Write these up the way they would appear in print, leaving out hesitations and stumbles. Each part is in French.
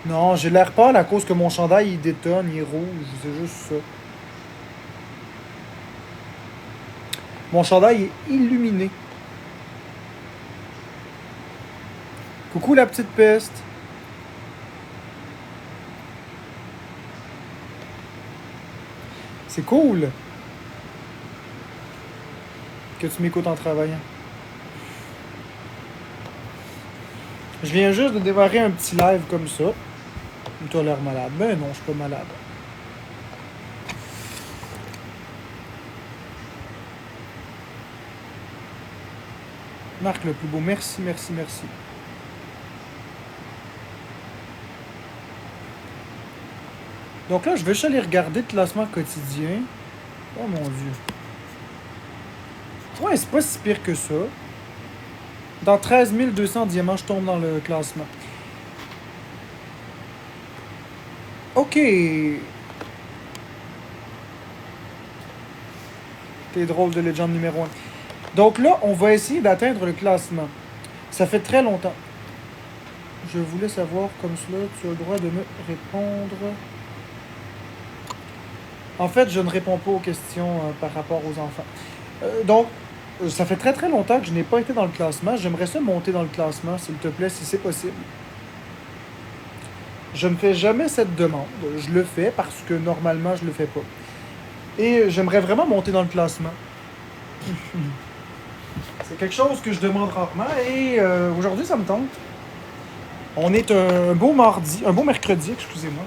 Non, j'ai l'air pâle à cause que mon chandail il détonne, il est rouge, c'est juste ça. Mon chandail est illuminé. Coucou la petite peste. C'est cool que tu m'écoutes en travaillant. Je viens juste de démarrer un petit live comme ça. Tu as l'air malade. Ben non, je suis pas malade. Marc le plus beau, merci, merci, merci. Donc là, je vais juste aller regarder le classement quotidien. Oh mon dieu. Ouais, c'est pas si pire que ça. Dans 13 200 diamants, je tombe dans le classement. Ok. T'es drôle de légende numéro 1. Donc là, on va essayer d'atteindre le classement. Ça fait très longtemps. Je voulais savoir comme cela, tu as le droit de me répondre. En fait, je ne réponds pas aux questions par rapport aux enfants. Donc, ça fait très très longtemps que je n'ai pas été dans le classement. J'aimerais ça monter dans le classement, s'il te plaît, si c'est possible. Je ne fais jamais cette demande. Je le fais parce que normalement, je le fais pas. Et j'aimerais vraiment monter dans le classement. C'est quelque chose que je demande rarement et aujourd'hui, ça me tente. On est un beau mardi, un beau mercredi, excusez-moi.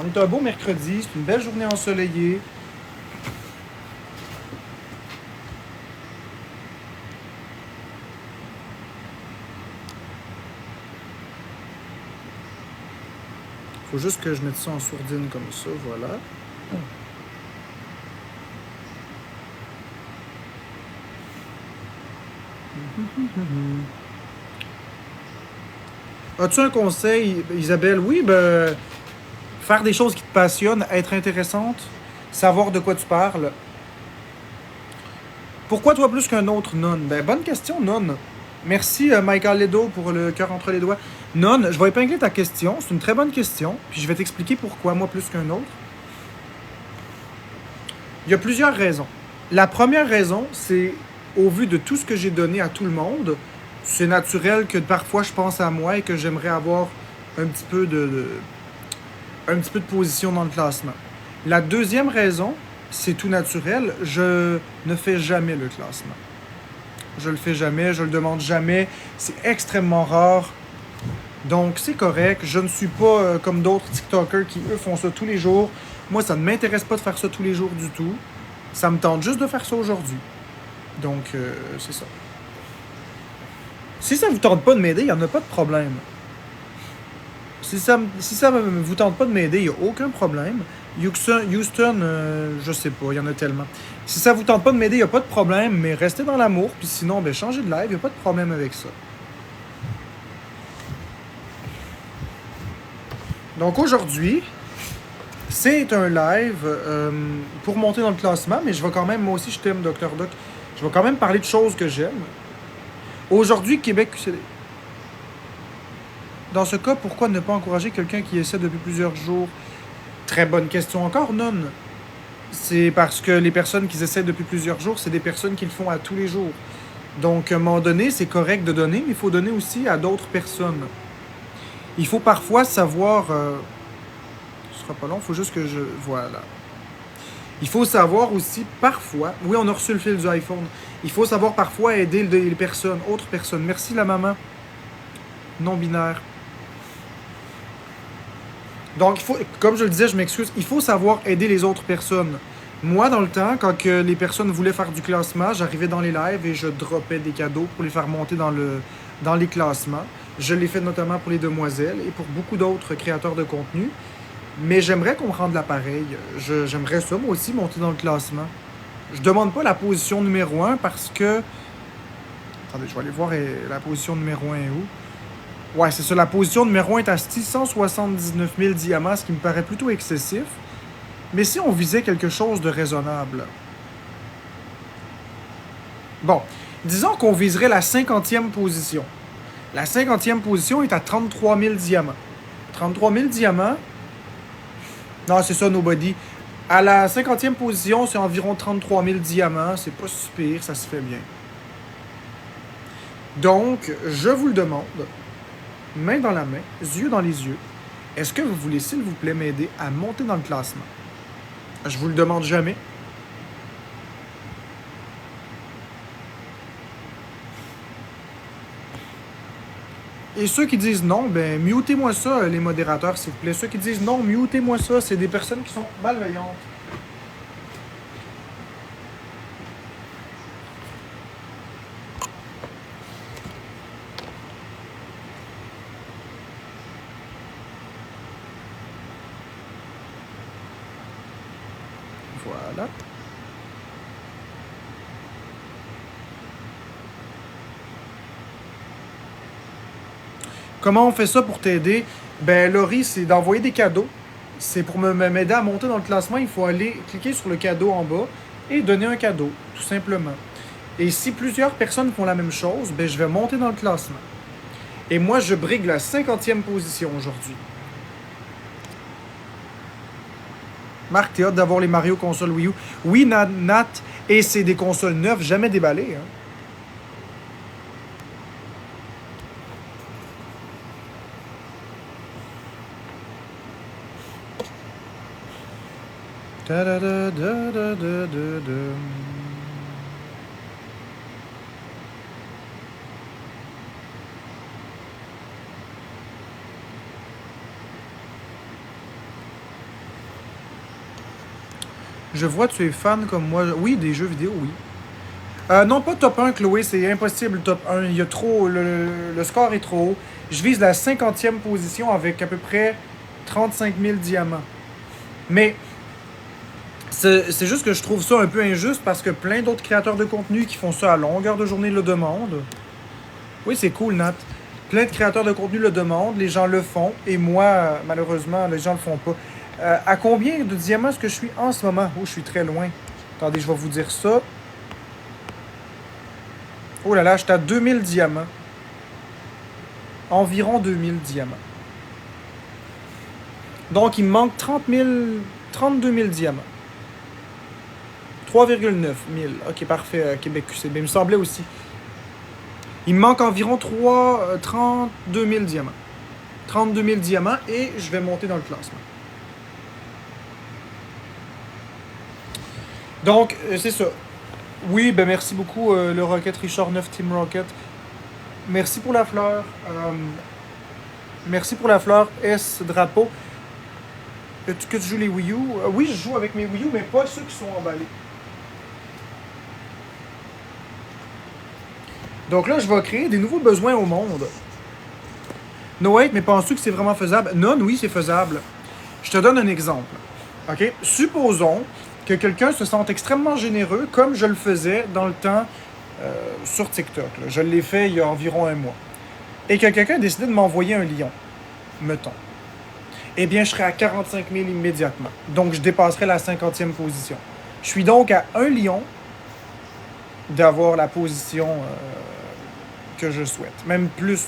On est un beau mercredi, c'est une belle journée ensoleillée. Faut juste que je mette ça en sourdine comme ça, voilà. As-tu un conseil, Isabelle? Oui, ben, faire des choses qui te passionnent, être intéressante, savoir de quoi tu parles. Pourquoi toi plus qu'un autre, Non? Ben, bonne question, Non. Merci, Michael Ledo, pour le cœur entre les doigts. Non, je vais épingler ta question. C'est une très bonne question. Puis je vais t'expliquer pourquoi moi plus qu'un autre. Il y a plusieurs raisons. La première raison, c'est au vu de tout ce que j'ai donné à tout le monde, c'est naturel que parfois je pense à moi et que j'aimerais avoir un petit peu un petit peu de position dans le classement. La deuxième raison, c'est tout naturel, je ne fais jamais le classement. Je le fais jamais, je le demande jamais, c'est extrêmement rare. Donc c'est correct, je ne suis pas comme d'autres TikTokers qui eux font ça tous les jours. Moi ça ne m'intéresse pas de faire ça tous les jours du tout. Ça me tente juste de faire ça aujourd'hui. Donc c'est ça. Si ça vous tente pas de m'aider, il n'y en a pas de problème. Si ça vous tente pas de m'aider, il n'y a aucun problème. Houston, je sais pas, il y en a tellement. Si ça vous tente pas de m'aider, il n'y a pas de problème, mais restez dans l'amour, puis sinon, ben, changez de live, il n'y a pas de problème avec ça. Donc aujourd'hui, c'est un live pour monter dans le classement, mais je vais quand même, moi aussi je t'aime, Dr. Doc, je vais quand même parler de choses que j'aime. Aujourd'hui, Québec, dans ce cas, pourquoi ne pas encourager quelqu'un qui essaie depuis plusieurs jours? Très bonne question encore, Non. C'est parce que les personnes qui essaient depuis plusieurs jours, c'est des personnes qui le font à tous les jours. Donc, à un moment donné, c'est correct de donner, mais il faut donner aussi à d'autres personnes. Il faut parfois savoir... ce sera pas long, il faut juste que je... Voilà. Il faut savoir aussi parfois... Oui, on a reçu le fil du iPhone. Il faut savoir parfois aider les personnes, autres personnes. Merci la maman. Non-binaire. Donc, il faut, comme je le disais, je m'excuse, il faut savoir aider les autres personnes. Moi, dans le temps, quand que les personnes voulaient faire du classement, j'arrivais dans les lives et je droppais des cadeaux pour les faire monter dans les classements. Je l'ai fait notamment pour les demoiselles et pour beaucoup d'autres créateurs de contenu. Mais j'aimerais qu'on me rende l'appareil. J'aimerais ça, moi aussi, monter dans le classement. Je demande pas la position numéro 1 parce que... Attendez, je vais aller voir la position numéro 1 est où. Ouais, c'est ça. La position numéro 1 est à 679 000 diamants, ce qui me paraît plutôt excessif. Mais si on visait quelque chose de raisonnable... Bon, disons qu'on viserait la 50e position. La 50e position est à 33 000 diamants. 33 000 diamants. Non, c'est ça, Nobody. À la 50e position, c'est environ 33 000 diamants. C'est pas si pire, ça se fait bien. Donc, je vous le demande, main dans la main, yeux dans les yeux, est-ce que vous voulez, s'il vous plaît, m'aider à monter dans le classement? Je vous le demande jamais. Et ceux qui disent non, ben, mutez-moi ça, les modérateurs, s'il vous plaît. Ceux qui disent non, mutez-moi ça, c'est des personnes qui sont malveillantes. Voilà. Comment on fait ça pour t'aider? Ben, Laurie, c'est d'envoyer des cadeaux. C'est pour m'aider à monter dans le classement, il faut aller cliquer sur le cadeau en bas et donner un cadeau, tout simplement. Et si plusieurs personnes font la même chose, ben, je vais monter dans le classement. Et moi, je brigue la 50e position aujourd'hui. Marc, t'es hâte d'avoir les Mario consoles Wii U. Oui, Nat, et c'est des consoles neuves, jamais déballées. Hein. Je vois, tu es fan comme moi. Oui, des jeux vidéo, oui. Non, pas top 1, Chloé, c'est impossible, top 1. Il y a trop. Le score est trop haut. Je vise la 50e position avec à peu près 35 000 diamants. Mais c'est juste que je trouve ça un peu injuste parce que plein d'autres créateurs de contenu qui font ça à longueur de journée le demandent. Oui, c'est cool, Nat. Plein de créateurs de contenu le demandent, les gens le font, et moi, malheureusement, les gens le font pas. À combien de diamants est-ce que je suis en ce moment? Oh, je suis très loin. Attendez, je vais vous dire ça. Oh là là, je suis à 2000 diamants. Environ 2000 diamants. Donc, il me manque 32 000 diamants. 3,9 000. Ok, parfait, Québec QCB. Il me semblait aussi. Il me manque environ 32 000 diamants. 32 000 diamants et je vais monter dans le classement. Donc, c'est ça. Oui, ben merci beaucoup, le Rocket Richard 9 Team Rocket. Merci pour la fleur. Merci pour la fleur S Drapeau. Que tu joues les Wii U? Oui, je joue avec mes Wii U, mais pas ceux qui sont emballés. Donc là, je vais créer des nouveaux besoins au monde. No hate, mais penses-tu que c'est vraiment faisable? Non, oui, c'est faisable. Je te donne un exemple. OK? Supposons que quelqu'un se sente extrêmement généreux, comme je le faisais dans le temps sur TikTok. Là. Je l'ai fait il y a environ un mois. Et que quelqu'un a décidé de m'envoyer un lion, mettons. Eh bien, je serais à 45 000 immédiatement. Donc, je dépasserais la 50e position. Je suis donc à un lion d'avoir la position que je souhaite. Même plus.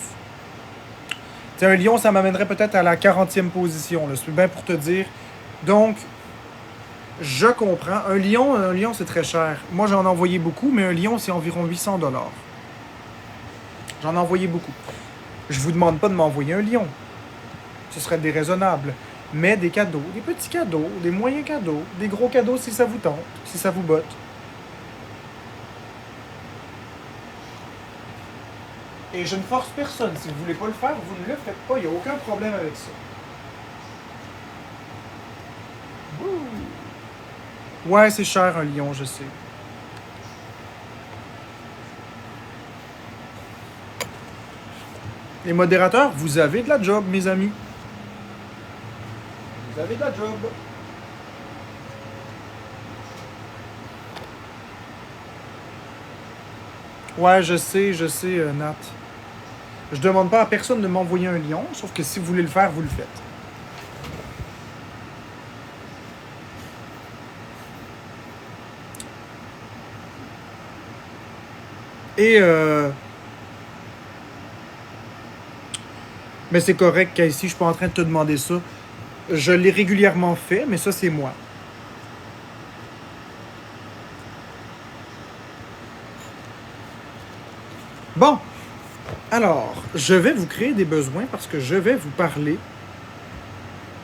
T'sais, un lion, ça m'amènerait peut-être à la 40e position. Là. C'est bien pour te dire. Donc, je comprends. Un lion, c'est très cher. Moi, j'en ai envoyé beaucoup, mais un lion, c'est environ 800 $. J'en ai envoyé beaucoup. Je vous demande pas de m'envoyer un lion. Ce serait déraisonnable. Mais des cadeaux, des petits cadeaux, des moyens cadeaux, des gros cadeaux si ça vous tente, si ça vous botte. Et je ne force personne. Si vous ne voulez pas le faire, vous ne le faites pas. Il n'y a aucun problème avec ça. Ouais, c'est cher un lion, je sais. Les modérateurs, vous avez de la job, mes amis. Vous avez de la job. Ouais, je sais, Nat. Je demande pas à personne de m'envoyer un lion, sauf que si vous voulez le faire, vous le faites. Et Mais c'est correct qu'ici, je suis pas en train de te demander ça. Je l'ai régulièrement fait, mais ça, c'est moi. Bon. Alors, je vais vous créer des besoins parce que je vais vous parler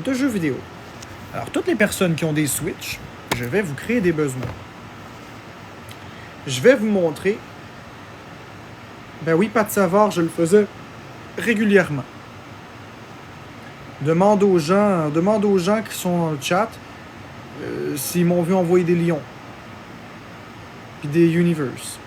de jeux vidéo. Alors, toutes les personnes qui ont des Switch, je vais vous créer des besoins. Je vais vous montrer. Ben oui, Pat Savard, je le faisais régulièrement. Demande aux gens qui sont dans le chat s'ils m'ont vu envoyer des lions. Puis des universe.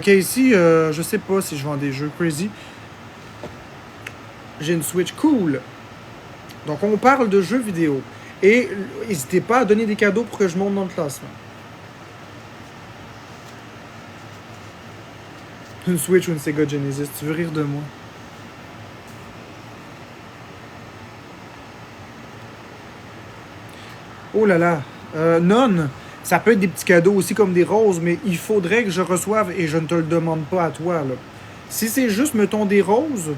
Casey, je sais pas si je vends des jeux crazy. J'ai une Switch cool. Donc on parle de jeux vidéo. Et n'hésitez pas à donner des cadeaux pour que je monte dans le classement. Une Switch ou une Sega Genesis, tu veux rire de moi? Oh là là. Non, ça peut être des petits cadeaux aussi comme des roses, mais il faudrait que je reçoive, et je ne te le demande pas à toi, là. Si c'est juste, mettons, des roses,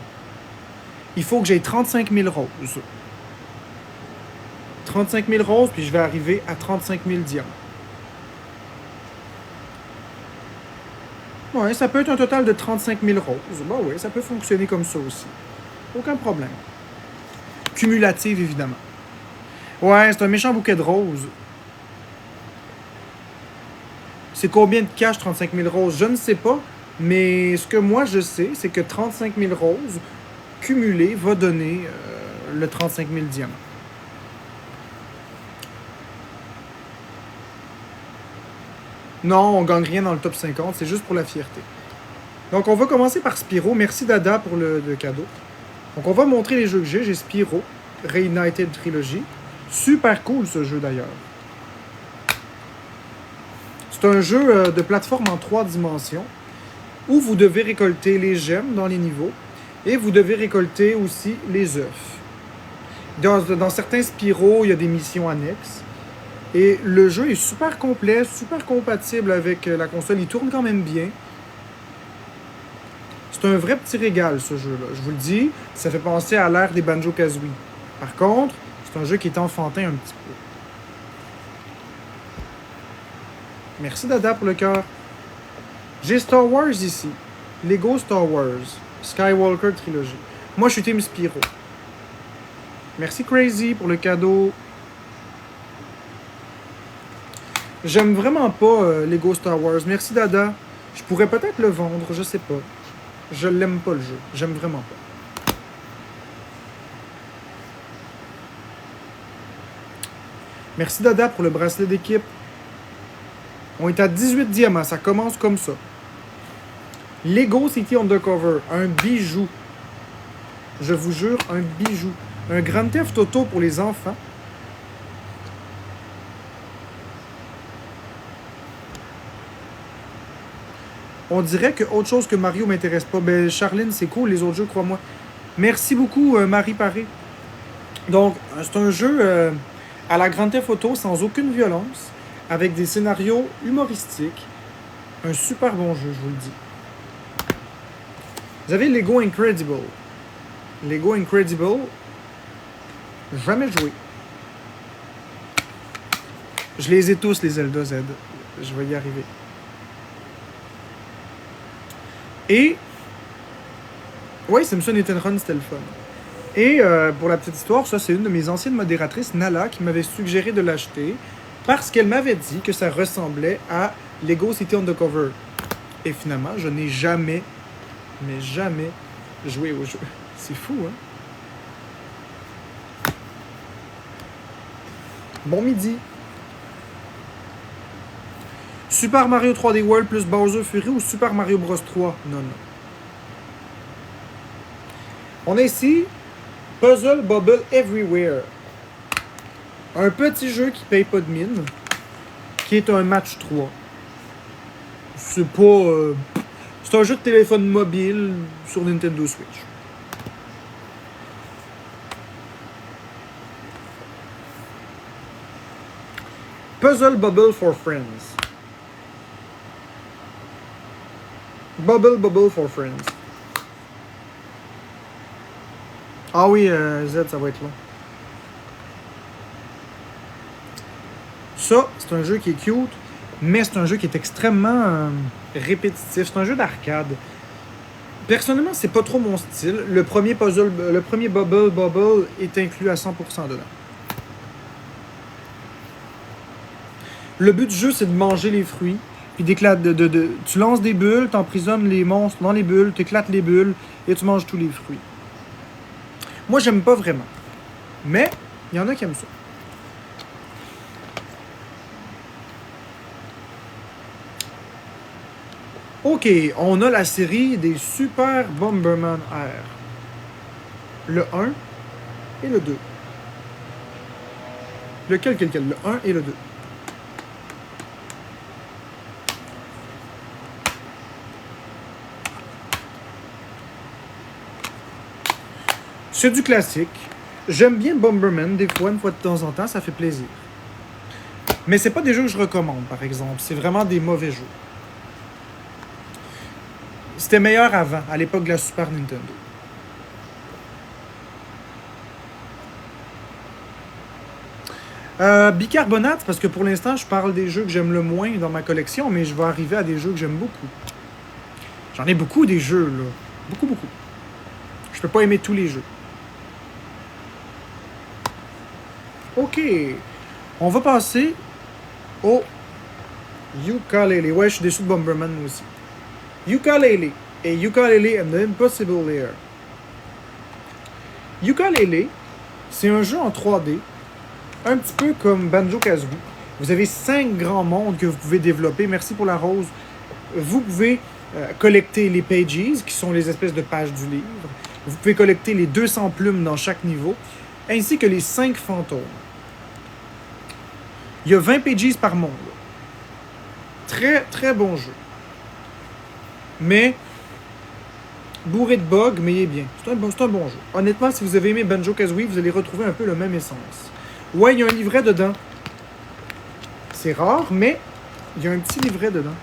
il faut que j'aie 35 000 roses. 35 000 roses, puis je vais arriver à 35 000 diamants. Ouais, ça peut être un total de 35 000 roses. Bah oui, ça peut fonctionner comme ça aussi. Aucun problème. Cumulative, évidemment. Ouais, c'est un méchant bouquet de roses. C'est combien de cash 35 000 roses? Je ne sais pas. Mais ce que moi je sais, c'est que 35 000 roses cumulées va donner le 35 000 diamants. Non, on gagne rien dans le top 50, c'est juste pour la fierté. Donc on va commencer par Spyro. Merci Dada pour le cadeau. Donc on va montrer les jeux que j'ai. J'ai Spyro, Reunited Trilogy. Super cool ce jeu d'ailleurs. C'est un jeu de plateforme en 3 dimensions où vous devez récolter les gemmes dans les niveaux et vous devez récolter aussi les œufs. Dans certains Spyro, il y a des missions annexes. Et le jeu est super complet, super compatible avec la console. Il tourne quand même bien. C'est un vrai petit régal, ce jeu-là. Je vous le dis, ça fait penser à l'ère des Banjo-Kazooie. Par contre, c'est un jeu qui est enfantin un petit peu. Merci Dada pour le cœur. J'ai Star Wars ici. Lego Star Wars. Skywalker Trilogy. Moi, je suis Team Spyro. Merci Crazy pour le cadeau. J'aime vraiment pas Lego Star Wars. Merci Dada. Je pourrais peut-être le vendre, je sais pas. Je l'aime pas le jeu. J'aime vraiment pas. Merci Dada pour le bracelet d'équipe. On est à 18 diamants, ça commence comme ça. Lego City Undercover, un bijou. Je vous jure, un bijou. Un Grand Theft Auto pour les enfants. On dirait que autre chose que Mario m'intéresse pas. Ben, Charline, c'est cool, les autres jeux, crois-moi. Merci beaucoup, Marie Paré. Donc, c'est un jeu à la Grand Theft Auto sans aucune violence, avec des scénarios humoristiques. Un super bon jeu, je vous le dis. Vous avez Lego Incredible. Lego Incredible, jamais joué. Je les ai tous, les Zelda Z. Je vais y arriver. Et... ouais, Simpson Hit and Run, c'était le fun. Et pour la petite histoire, ça c'est une de mes anciennes modératrices, Nala, qui m'avait suggéré de l'acheter parce qu'elle m'avait dit que ça ressemblait à Lego City Undercover. Et finalement, je n'ai jamais, mais jamais joué au jeu. C'est fou, hein? Bon midi. Super Mario 3D World plus Bowser Fury ou Super Mario Bros 3? Non, non. On a ici Puzzle Bubble Everywhere. Un petit jeu qui paye pas de mine, qui est un match 3. C'est pas... c'est un jeu de téléphone mobile sur Nintendo Switch. Puzzle Bubble for Friends. Bubble Bubble for Friends. Ah oui, Z, ça va être long. Ça, c'est un jeu qui est cute, mais c'est un jeu qui est extrêmement répétitif. C'est un jeu d'arcade. Personnellement, c'est pas trop mon style. Le premier puzzle, le premier Bubble Bubble est inclus à 100% dedans. Le but du jeu, c'est de manger les fruits, puis tu lances des bulles, t'emprisonnes les monstres dans les bulles, t'éclates les bulles, et tu manges tous les fruits. Moi, j'aime pas vraiment. Mais, il y en a qui aiment ça. Ok, on a la série des Super Bomberman R. Le 1 et le 2. Lequel? Le 1 et le 2. C'est du classique. J'aime bien Bomberman, des fois, une fois de temps en temps, ça fait plaisir. Mais c'est pas des jeux que je recommande, par exemple. C'est vraiment des mauvais jeux. C'était meilleur avant, à l'époque de la Super Nintendo. Bicarbonate, parce que pour l'instant, je parle des jeux que j'aime le moins dans ma collection, mais je vais arriver à des jeux que j'aime beaucoup. J'en ai beaucoup des jeux, là. Beaucoup, beaucoup. Je peux pas aimer tous les jeux. Ok. On va passer au Yooka-Laylee. Ouais, je suis déçu de Bomberman, moi aussi. Yooka-Laylee et Yooka-Laylee and the Impossible Lair. Yooka-Laylee, c'est un jeu en 3D, un petit peu comme Banjo-Kazooie. Vous avez 5 grands mondes que vous pouvez développer. Merci pour la rose. Vous pouvez collecter les pages, qui sont les espèces de pages du livre. Vous pouvez collecter les 200 plumes dans chaque niveau, ainsi que les 5 fantômes. Il y a 20 pages par monde. Très, très bon jeu. Mais, bourré de bugs, mais il est bien. C'est un bon jeu. Honnêtement, si vous avez aimé Banjo-Kazooie, vous allez retrouver un peu la même essence. Ouais, il y a un livret dedans. C'est rare, mais il y a un petit livret dedans.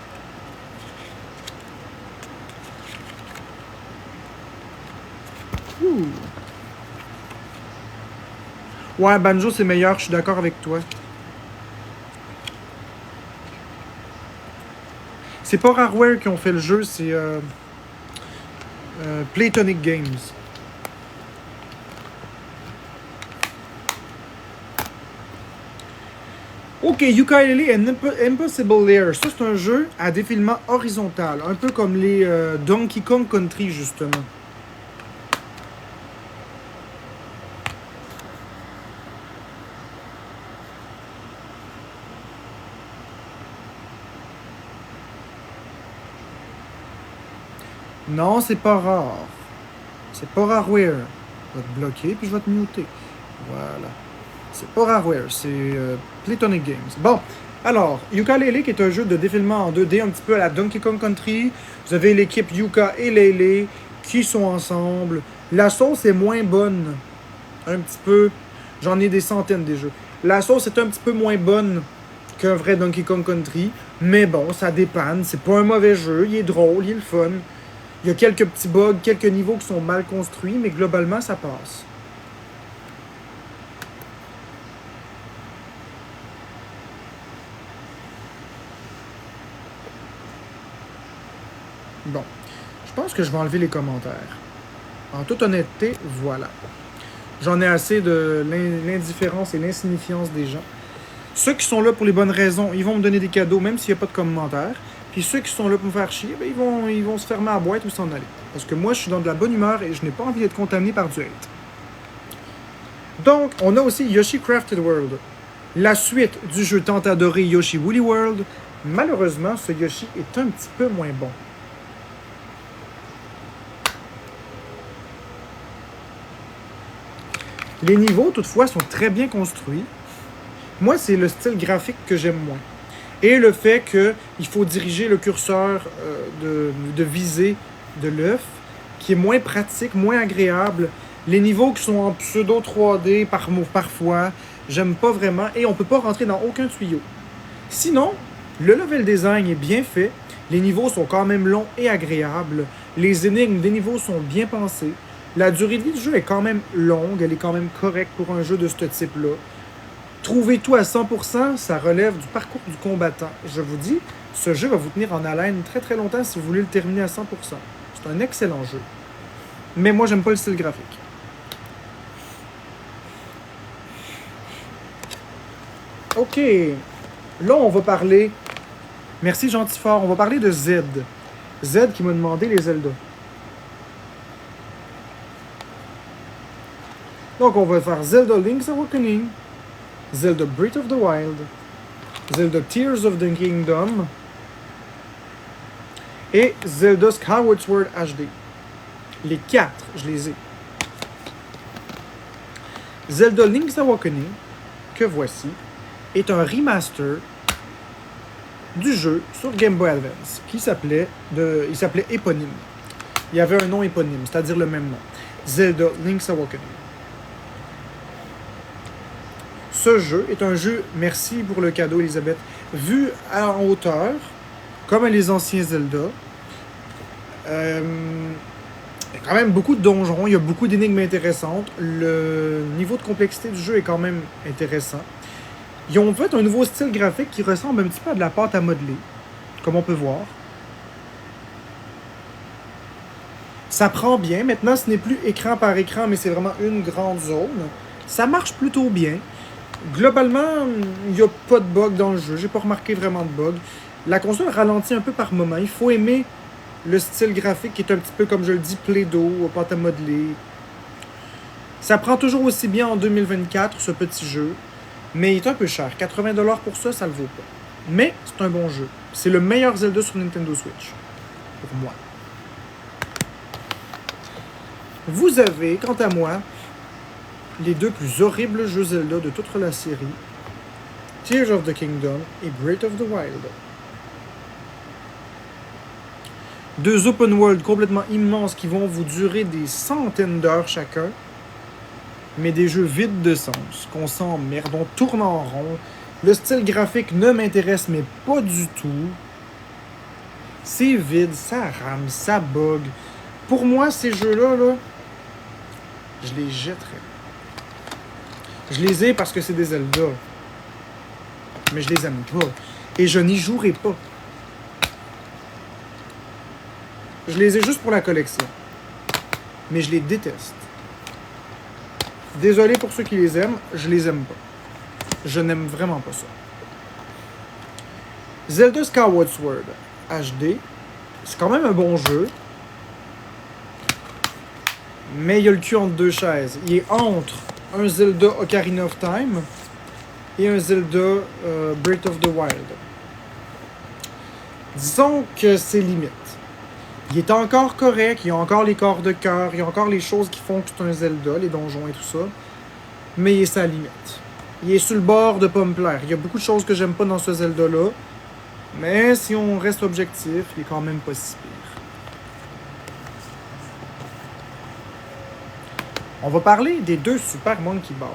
Ouh. Ouais, Banjo, c'est meilleur, je suis d'accord avec toi. C'est pas Rareware qui ont fait le jeu, c'est Playtonic Games. Ok, Yooka-Laylee and Impossible Lair. Ça, c'est un jeu à défilement horizontal, un peu comme les Donkey Kong Country, justement. Non, c'est pas rare. C'est pas Rareware. Je vais te bloquer, puis je vais te muter. Voilà. C'est pas Rareware, c'est Playtonic Games. Bon, alors, Yooka-Laylee, qui est un jeu de défilement en 2D, un petit peu à la Donkey Kong Country. Vous avez l'équipe Yooka et Laylee qui sont ensemble. La sauce est moins bonne. Un petit peu. J'en ai des centaines des jeux. La sauce est un petit peu moins bonne qu'un vrai Donkey Kong Country. Mais bon, ça dépanne. C'est pas un mauvais jeu. Il est drôle, il est le fun. Il y a quelques petits bugs, quelques niveaux qui sont mal construits, mais globalement, ça passe. Bon, je pense que je vais enlever les commentaires. En toute honnêteté, voilà. J'en ai assez de l'indifférence et l'insignifiance des gens. Ceux qui sont là pour les bonnes raisons, ils vont me donner des cadeaux, même s'il n'y a pas de commentaires. Puis ceux qui sont là pour me faire chier, ben, ils vont se fermer à la boîte ou s'en aller. Parce que moi, je suis dans de la bonne humeur et je n'ai pas envie d'être contaminé par du hate. Donc, on a aussi Yoshi Crafted World. La suite du jeu tant adoré Yoshi Woolly World. Malheureusement, ce Yoshi est un petit peu moins bon. Les niveaux, toutefois, sont très bien construits. Moi, c'est le style graphique que j'aime moins. Et le fait qu'il faut diriger le curseur de visée de l'œuf, qui est moins pratique, moins agréable. Les niveaux qui sont en pseudo 3D parfois, j'aime pas vraiment. Et on peut pas rentrer dans aucun tuyau. Sinon, le level design est bien fait. Les niveaux sont quand même longs et agréables. Les énigmes des niveaux sont bien pensées. La durée de vie du jeu est quand même longue, elle est quand même correcte pour un jeu de ce type-là. Trouver tout à 100%, ça relève du parcours du combattant. Je vous dis, ce jeu va vous tenir en haleine très très longtemps si vous voulez le terminer à 100%. C'est un excellent jeu. Mais moi, j'aime pas le style graphique. Ok. Là, on va parler... Merci, Gentifort. On va parler de Z. Z qui m'a demandé les Zelda. Donc, on va faire Zelda Link's Awakening, Zelda Breath of the Wild, Zelda Tears of the Kingdom et Zelda Skyward Sword HD. Les 4, je les ai. Zelda Link's Awakening, que voici, est un remaster du jeu sur Game Boy Advance qui s'appelait éponyme. Il y avait un nom éponyme, c'est-à-dire le même nom. Zelda Link's Awakening. Ce jeu est un jeu, merci pour le cadeau Elisabeth, vu en hauteur, comme les anciens Zelda. Il y a quand même beaucoup de donjons, il y a beaucoup d'énigmes intéressantes. Le niveau de complexité du jeu est quand même intéressant. Ils ont fait un nouveau style graphique qui ressemble un petit peu à de la pâte à modeler, comme on peut voir. Ça prend bien. Maintenant, ce n'est plus écran par écran, mais c'est vraiment une grande zone. Ça marche plutôt bien. Globalement, il n'y a pas de bug dans le jeu. J'ai pas remarqué vraiment de bug. La console ralentit un peu par moment. Il faut aimer le style graphique qui est un petit peu, comme je le dis, Play-Doh, pâte à modeler. Ça prend toujours aussi bien en 2024, ce petit jeu. Mais il est un peu cher. 80$ pour ça, ça le vaut pas. Mais c'est un bon jeu. C'est le meilleur Zelda sur Nintendo Switch. Pour moi. Vous avez, quant à moi, les deux plus horribles jeux Zelda de toute la série, Tears of the Kingdom et Breath of the Wild. Deux open world complètement immenses qui vont vous durer des centaines d'heures chacun, mais des jeux vides de sens, qu'on s'emmerde, on tourne en rond. Le style graphique ne m'intéresse mais pas du tout. C'est vide, ça rame, ça bug. Pour moi, ces jeux-là, je les jetterais. Je les ai parce que c'est des Zelda. Mais je les aime pas. Et je n'y jouerai pas. Je les ai juste pour la collection. Mais je les déteste. Désolé pour ceux qui les aiment, je les aime pas. Je n'aime vraiment pas ça. Zelda Skyward Sword HD, c'est quand même un bon jeu. Mais il y a le cul entre deux chaises. Il est entre un Zelda Ocarina of Time et un Zelda Breath of the Wild. Disons que c'est limite. Il est encore correct, il y a encore les corps de cœur, il y a encore les choses qui font que c'est un Zelda, les donjons et tout ça. Mais il est sa limite. Il est sur le bord de pas me plaire. Il y a beaucoup de choses que j'aime pas dans ce Zelda-là. Mais si on reste objectif, il est quand même pas si pire. On va parler des deux Super Monkey Ball.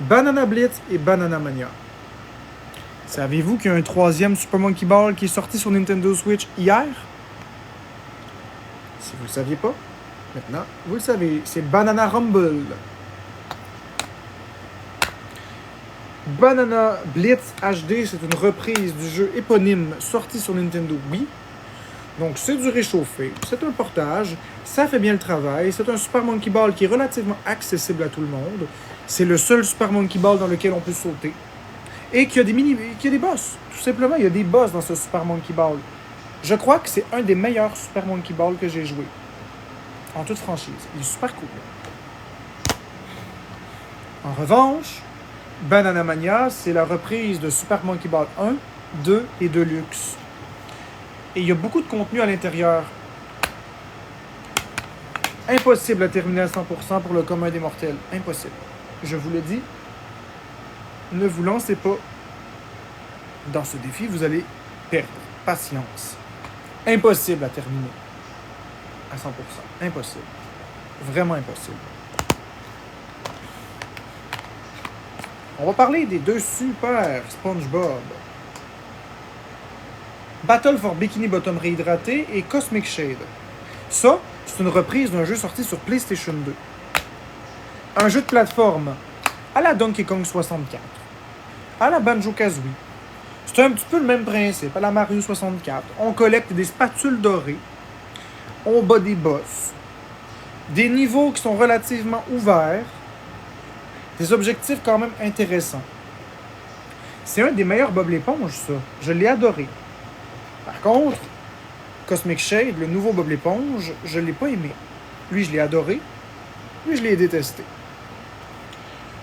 Banana Blitz et Banana Mania. Savez-vous qu'il y a un troisième Super Monkey Ball qui est sorti sur Nintendo Switch hier? Si vous ne le saviez pas, maintenant, vous le savez. C'est Banana Rumble. Banana Blitz HD, c'est une reprise du jeu éponyme sorti sur Nintendo Wii. Donc, c'est du réchauffé, c'est un portage, ça fait bien le travail. C'est un Super Monkey Ball qui est relativement accessible à tout le monde. C'est le seul Super Monkey Ball dans lequel on peut sauter. Et qu'il y a des boss. Tout simplement, il y a des boss dans ce Super Monkey Ball. Je crois que c'est un des meilleurs Super Monkey Ball que j'ai joué. En toute franchise. Il est super cool. En revanche, Banana Mania, c'est la reprise de Super Monkey Ball 1, 2 et Deluxe. Et il y a beaucoup de contenu à l'intérieur. Impossible à terminer à 100% pour le commun des mortels. Impossible. Je vous le dis, ne vous lancez pas dans ce défi, vous allez perdre. Patience. Impossible à terminer à 100%. Impossible. Vraiment impossible. On va parler des deux super SpongeBob. Battle for Bikini Bottom réhydraté et Cosmic Shade. Ça, c'est une reprise d'un jeu sorti sur PlayStation 2. Un jeu de plateforme à la Donkey Kong 64, à la Banjo-Kazooie. C'est un petit peu le même principe, à la Mario 64. On collecte des spatules dorées, on bat des boss, des niveaux qui sont relativement ouverts, des objectifs quand même intéressants. C'est un des meilleurs Bob l'éponge, ça. Je l'ai adoré. Par contre, Cosmic Shade, le nouveau Bob l'éponge, je l'ai pas aimé. Lui, je l'ai adoré. Lui, je l'ai détesté.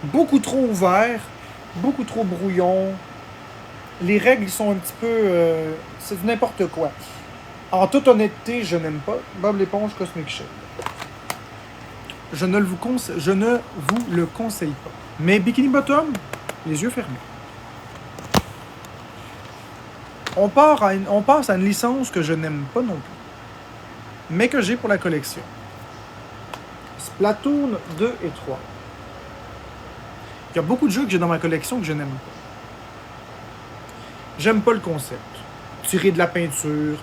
Beaucoup trop ouvert, beaucoup trop brouillon. Les règles sont un petit peu... c'est n'importe quoi. En toute honnêteté, je n'aime pas Bob l'éponge Cosmic Shade. Je ne vous le conseille pas. Mais Bikini Bottom, les yeux fermés. On passe à une licence que je n'aime pas non plus, mais que j'ai pour la collection. Splatoon 2 et 3. Il y a beaucoup de jeux que j'ai dans ma collection que je n'aime pas. J'aime pas le concept. Tirer de la peinture.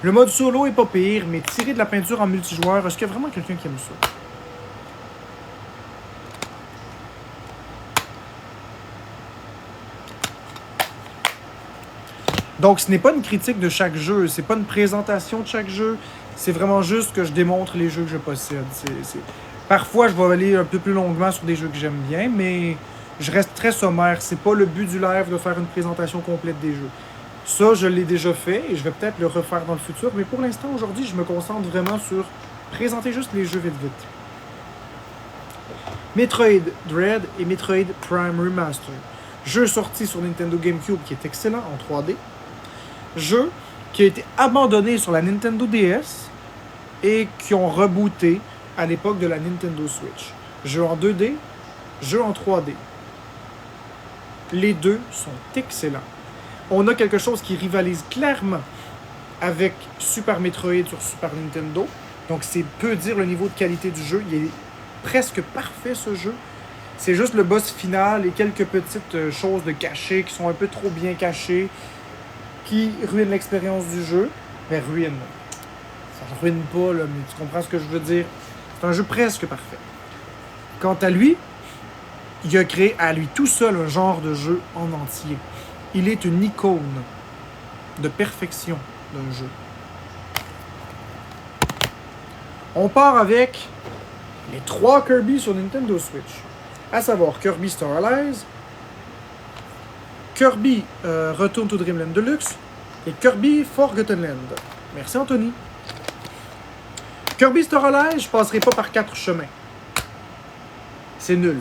Le mode solo est pas pire, mais tirer de la peinture en multijoueur, est-ce qu'il y a vraiment quelqu'un qui aime ça? Donc, ce n'est pas une critique de chaque jeu, c'est pas une présentation de chaque jeu, c'est vraiment juste que je démontre les jeux que je possède. Parfois, je vais aller un peu plus longuement sur des jeux que j'aime bien, mais je reste très sommaire. C'est pas le but du live de faire une présentation complète des jeux. Ça, je l'ai déjà fait et je vais peut-être le refaire dans le futur, mais pour l'instant, aujourd'hui, je me concentre vraiment sur présenter juste les jeux vite. Metroid Dread et Metroid Prime Remaster. Jeu sorti sur Nintendo GameCube qui est excellent en 3D. Jeu qui a été abandonné sur la Nintendo DS et qui ont rebooté à l'époque de la Nintendo Switch. Jeu en 2D, jeu en 3D. Les deux sont excellents. On a quelque chose qui rivalise clairement avec Super Metroid sur Super Nintendo. Donc c'est peu dire le niveau de qualité du jeu. Il est presque parfait ce jeu. C'est juste le boss final et quelques petites choses de cachées qui sont un peu trop bien cachées, qui ruinent l'expérience du jeu. Mais ruine. Ça ruine pas, là, mais tu comprends ce que je veux dire. C'est un jeu presque parfait. Quant à lui, il a créé à lui tout seul un genre de jeu en entier. Il est une icône de perfection d'un jeu. On part avec les 3 Kirby sur Nintendo Switch. À savoir Kirby Star Allies, Kirby Return to Dreamland Deluxe et Kirby Forgotten Land. Merci Anthony. Kirby Star Allies, je passerai pas par 4 chemins. C'est nul.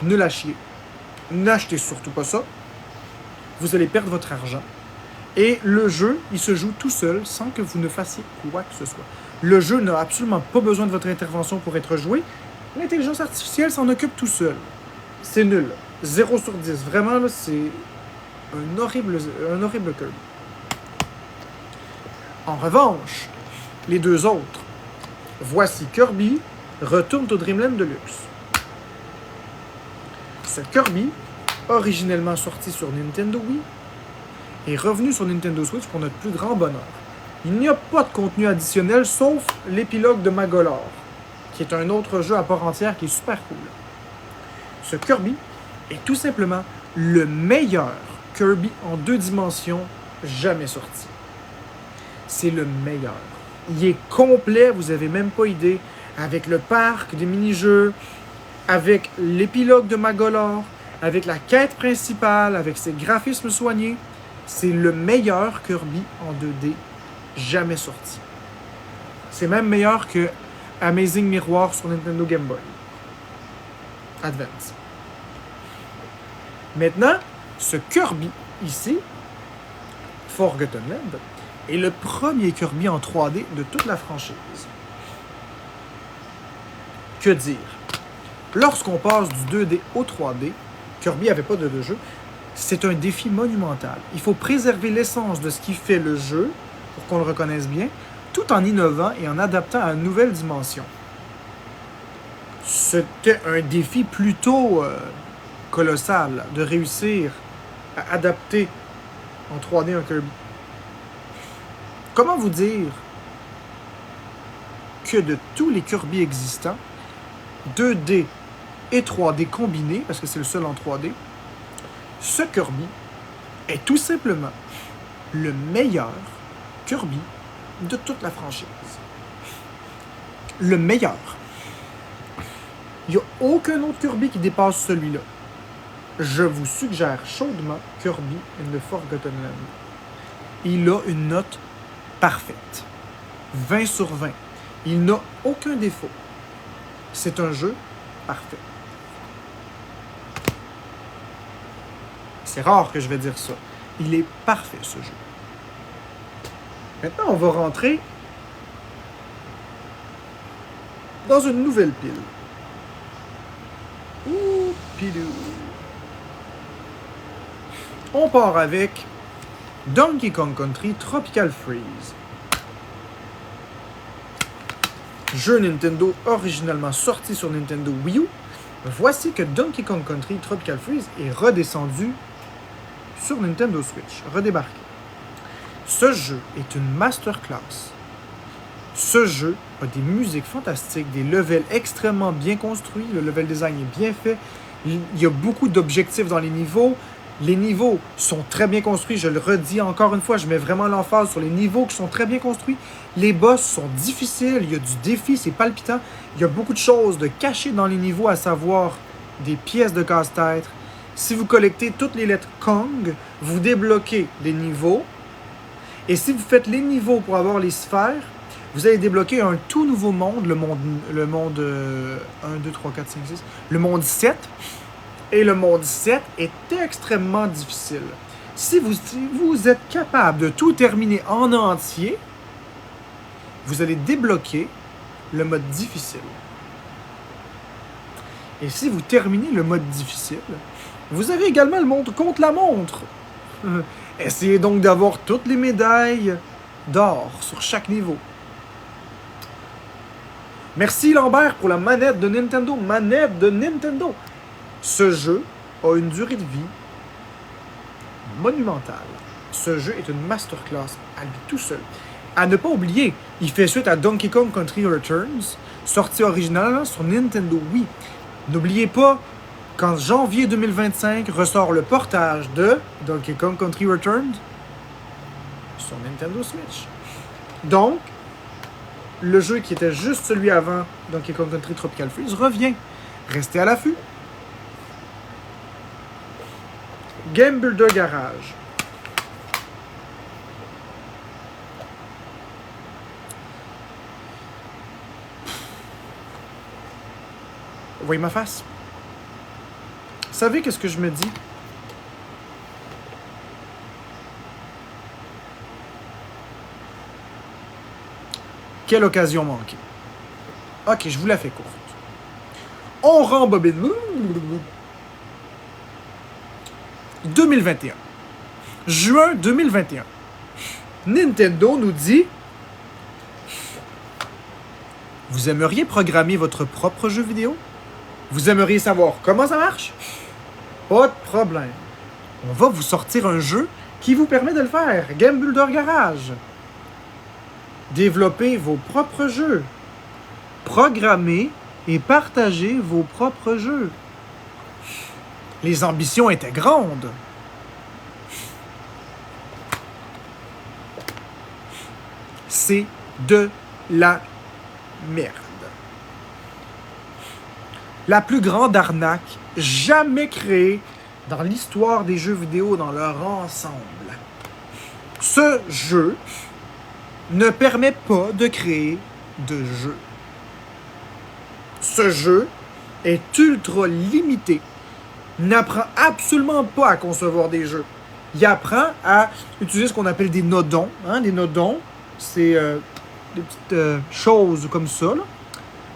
Nul à chier. N'achetez surtout pas ça. Vous allez perdre votre argent. Et le jeu, il se joue tout seul sans que vous ne fassiez quoi que ce soit. Le jeu n'a absolument pas besoin de votre intervention pour être joué. L'intelligence artificielle s'en occupe tout seul. C'est nul. 0 sur 10. Vraiment, là, c'est un horrible Kirby. En revanche, les deux autres. Voici Kirby Return to Dreamland Deluxe. Ce Kirby, originellement sorti sur Nintendo Wii, est revenu sur Nintendo Switch pour notre plus grand bonheur. Il n'y a pas de contenu additionnel sauf l'épilogue de Magolor, qui est un autre jeu à part entière qui est super cool. Ce Kirby est tout simplement le meilleur Kirby en 2 dimensions jamais sorti. C'est le meilleur. Il est complet, vous n'avez même pas idée, avec le parc des mini-jeux, avec l'épilogue de Magolor, avec la quête principale, avec ses graphismes soignés. C'est le meilleur Kirby en 2D jamais sorti. C'est même meilleur que Amazing Miroir sur Nintendo Game Boy Advance. Maintenant, ce Kirby ici, Forgotten Land, est le premier Kirby en 3D de toute la franchise. Que dire? Lorsqu'on passe du 2D au 3D, Kirby n'avait pas de jeu, c'est un défi monumental. Il faut préserver l'essence de ce qui fait le jeu, pour qu'on le reconnaisse bien, tout en innovant et en adaptant à une nouvelle dimension. C'était un défi plutôt colossal de réussir à adapter en 3D un Kirby. Comment vous dire que de tous les Kirby existants, 2D et 3D combinés, parce que c'est le seul en 3D, ce Kirby est tout simplement le meilleur Kirby de toute la franchise. Le meilleur. Il n'y a aucun autre Kirby qui dépasse celui-là. Je vous suggère chaudement Kirby and the Forgotten Land. Il a une note parfaite. 20 sur 20. Il n'a aucun défaut. C'est un jeu parfait. C'est rare que je vais dire ça. Il est parfait, ce jeu. Maintenant, on va rentrer dans une nouvelle pile. Ouh, pilou. On part avec Donkey Kong Country Tropical Freeze. Jeu Nintendo originalement sorti sur Nintendo Wii U. Voici que Donkey Kong Country Tropical Freeze est redescendu sur Nintendo Switch, redébarqué. Ce jeu est une masterclass. Ce jeu a des musiques fantastiques, des levels extrêmement bien construits, le level design est bien fait, il y a beaucoup d'objectifs dans les niveaux sont très bien construits, je le redis encore une fois, je mets vraiment l'emphase sur les niveaux qui sont très bien construits, les boss sont difficiles, il y a du défi, c'est palpitant, il y a beaucoup de choses de cachées dans les niveaux, à savoir des pièces de casse-tête. Si vous collectez toutes les lettres Kong, vous débloquez les niveaux, et si vous faites les niveaux pour avoir les sphères, vous allez débloquer un tout nouveau monde, le monde 1, 2, 3, 4, 5, 6, le monde 7. Et le monde 7 est extrêmement difficile. Si vous êtes capable de tout terminer en entier, vous allez débloquer le mode difficile. Et si vous terminez le mode difficile, vous avez également le monde contre la montre. Essayez donc d'avoir toutes les médailles d'or sur chaque niveau. Merci Lambert pour la manette de Nintendo. Manette de Nintendo. Ce jeu a une durée de vie monumentale. Ce jeu est une masterclass à lui tout seul. À ne pas oublier, il fait suite à Donkey Kong Country Returns, sorti originalement sur Nintendo Wii. N'oubliez pas qu'en janvier 2025 ressort le portage de Donkey Kong Country Returns sur Nintendo Switch. Donc, le jeu qui était juste celui avant Donkey Kong Country Tropical Freeze revient. Restez à l'affût. Game Builder Garage. Vous voyez ma face? Vous savez qu'est-ce que je me dis? Quelle occasion manquée. Ok, je vous la fais courte. On rembobine. 2021. Juin 2021. Nintendo nous dit: vous aimeriez programmer votre propre jeu vidéo? Vous aimeriez savoir comment ça marche? Pas de problème. On va vous sortir un jeu qui vous permet de le faire. Game Builder Garage. Développez vos propres jeux. Programmez et partagez vos propres jeux. Les ambitions étaient grandes. C'est de la merde. La plus grande arnaque jamais créée dans l'histoire des jeux vidéo dans leur ensemble. Ce jeu ne permet pas de créer de jeu. Ce jeu est ultra limité. N'apprend absolument pas à concevoir des jeux. Il apprend à utiliser ce qu'on appelle des nodons. Des nodons, c'est des petites choses comme ça, là.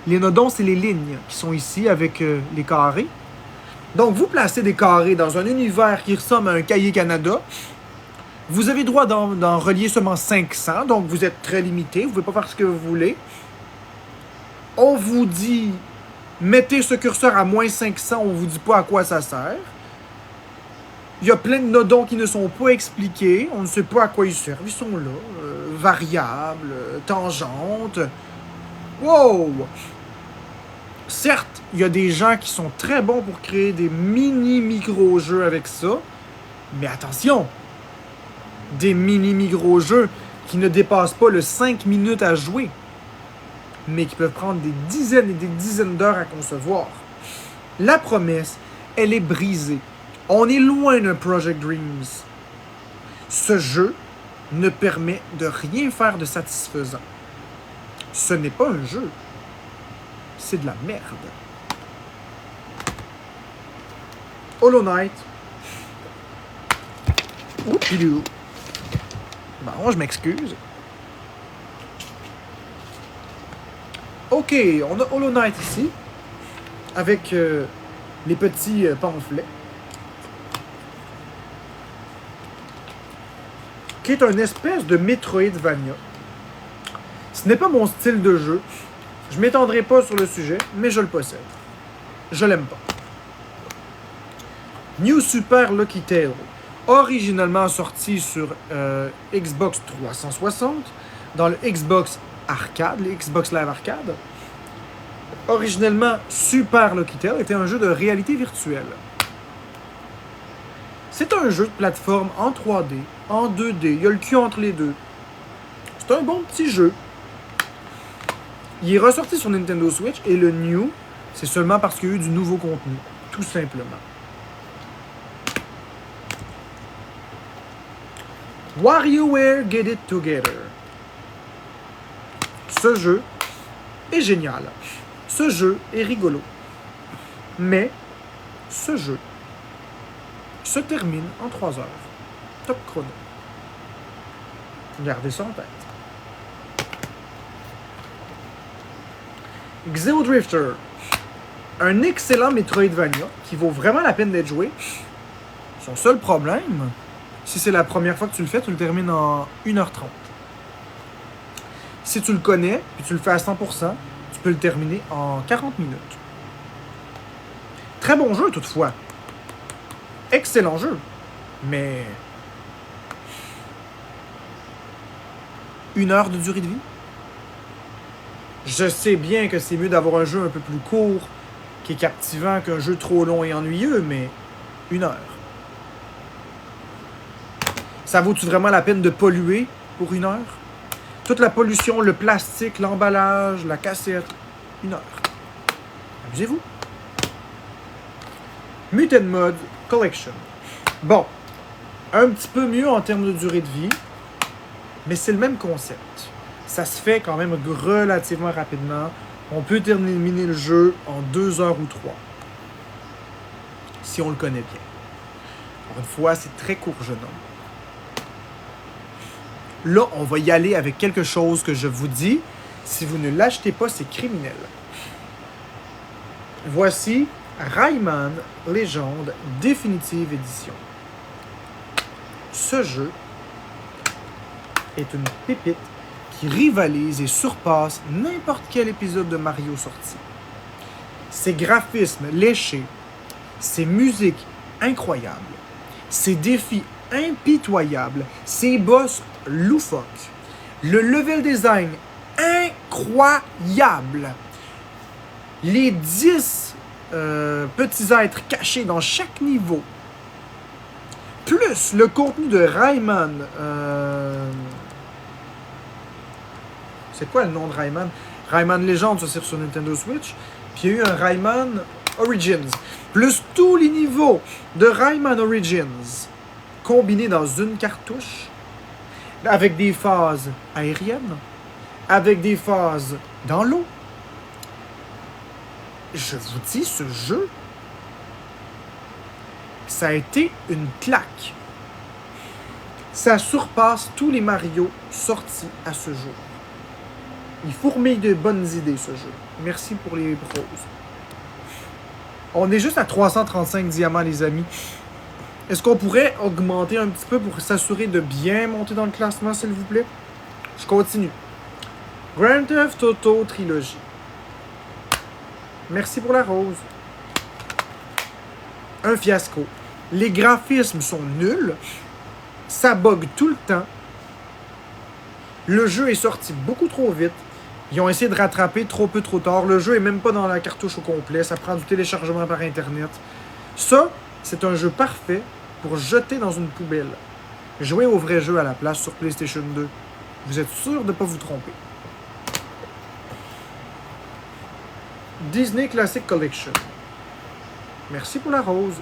Les nodons, c'est les lignes qui sont ici avec les carrés. Donc, vous placez des carrés dans un univers qui ressemble à un cahier Canada. Vous avez droit d'en relier seulement 500, donc vous êtes très limité. Vous ne pouvez pas faire ce que vous voulez. On vous dit, mettez ce curseur à moins 500, on ne vous dit pas à quoi ça sert. Il y a plein de nodons qui ne sont pas expliqués. On ne sait pas à quoi ils servent. Ils sont là. Variables, tangentes. Wow! Certes, il y a des gens qui sont très bons pour créer des mini-micro-jeux avec ça. Mais attention! Des mini-micro-jeux qui ne dépassent pas le 5 minutes à jouer. Mais qui peuvent prendre des dizaines et des dizaines d'heures à concevoir. La promesse, elle est brisée. On est loin d'un Project Dreams. Ce jeu ne permet de rien faire de satisfaisant. Ce n'est pas un jeu. C'est de la merde. Hollow Knight. Oupilou. Bon, je m'excuse. Ok, on a Hollow Knight ici. Avec les petits pamphlets. Qui est une espèce de Metroidvania. Ce n'est pas mon style de jeu. Je ne m'étendrai pas sur le sujet, mais je le possède. Je l'aime pas. New Super Lucky Tale. Originellement sorti sur Xbox 360, dans le Xbox Arcade, le Xbox Live Arcade. Originellement, Super Lucky Tale était un jeu de réalité virtuelle. C'est un jeu de plateforme en 3D, en 2D, il y a le cul entre les deux. C'est un bon petit jeu. Il est ressorti sur Nintendo Switch et le New, c'est seulement parce qu'il y a eu du nouveau contenu, tout simplement. WarioWare Get It Together. Ce jeu est génial. Ce jeu est rigolo. Mais ce jeu se termine en 3 heures. Top chrono. Gardez ça en tête. Xeodrifter. Un excellent Metroidvania qui vaut vraiment la peine d'être joué. Son seul problème, si c'est la première fois que tu le fais, tu le termines en 1h30. Si tu le connais, puis tu le fais à 100%, tu peux le terminer en 40 minutes. Très bon jeu toutefois. Excellent jeu. Mais 1 heure de durée de vie? Je sais bien que c'est mieux d'avoir un jeu un peu plus court, qui est captivant, qu'un jeu trop long et ennuyeux, mais 1 heure. Ça vaut-tu vraiment la peine de polluer pour 1 heure? Toute la pollution, le plastique, l'emballage, la cassette, 1 heure. Amusez-vous. Mutant Mud Collection. Bon, un petit peu mieux en termes de durée de vie, mais c'est le même concept. Ça se fait quand même relativement rapidement. On peut terminer le jeu en 2 heures ou 3. Si on le connaît bien. Encore une fois, c'est très court, jeune homme. Là, on va y aller avec quelque chose que je vous dis. Si vous ne l'achetez pas, c'est criminel. Voici Rayman Legend Definitive Edition. Ce jeu est une pépite qui rivalise et surpasse n'importe quel épisode de Mario sorti. Ses graphismes léchés, ses musiques incroyables, ses défis impitoyables, ses boss loufoques, le level design incroyable, les 10 petits êtres cachés dans chaque niveau, plus le contenu de Rayman. C'est quoi le nom de Rayman? Rayman Legend, ça c'est sur Nintendo Switch. Puis il y a eu un Rayman Origins. Plus tous les niveaux de Rayman Origins combinés dans une cartouche. Avec des phases aériennes. Avec des phases dans l'eau. Je vous dis, ce jeu, ça a été une claque. Ça surpasse tous les Mario sortis à ce jour. Il fourmille de bonnes idées, ce jeu. Merci pour les pros. On est juste à 335 diamants, les amis. Est-ce qu'on pourrait augmenter un petit peu pour s'assurer de bien monter dans le classement, s'il vous plaît? Je continue. Grand Theft Auto Trilogy. Merci pour la rose. Un fiasco. Les graphismes sont nuls. Ça bug tout le temps. Le jeu est sorti beaucoup trop vite. Ils ont essayé de rattraper trop peu trop tard. Le jeu est même pas dans la cartouche au complet. Ça prend du téléchargement par Internet. Ça, c'est un jeu parfait pour jeter dans une poubelle. Jouez au vrai jeu à la place sur PlayStation 2. Vous êtes sûr de ne pas vous tromper. Disney Classic Collection. Merci pour la rose.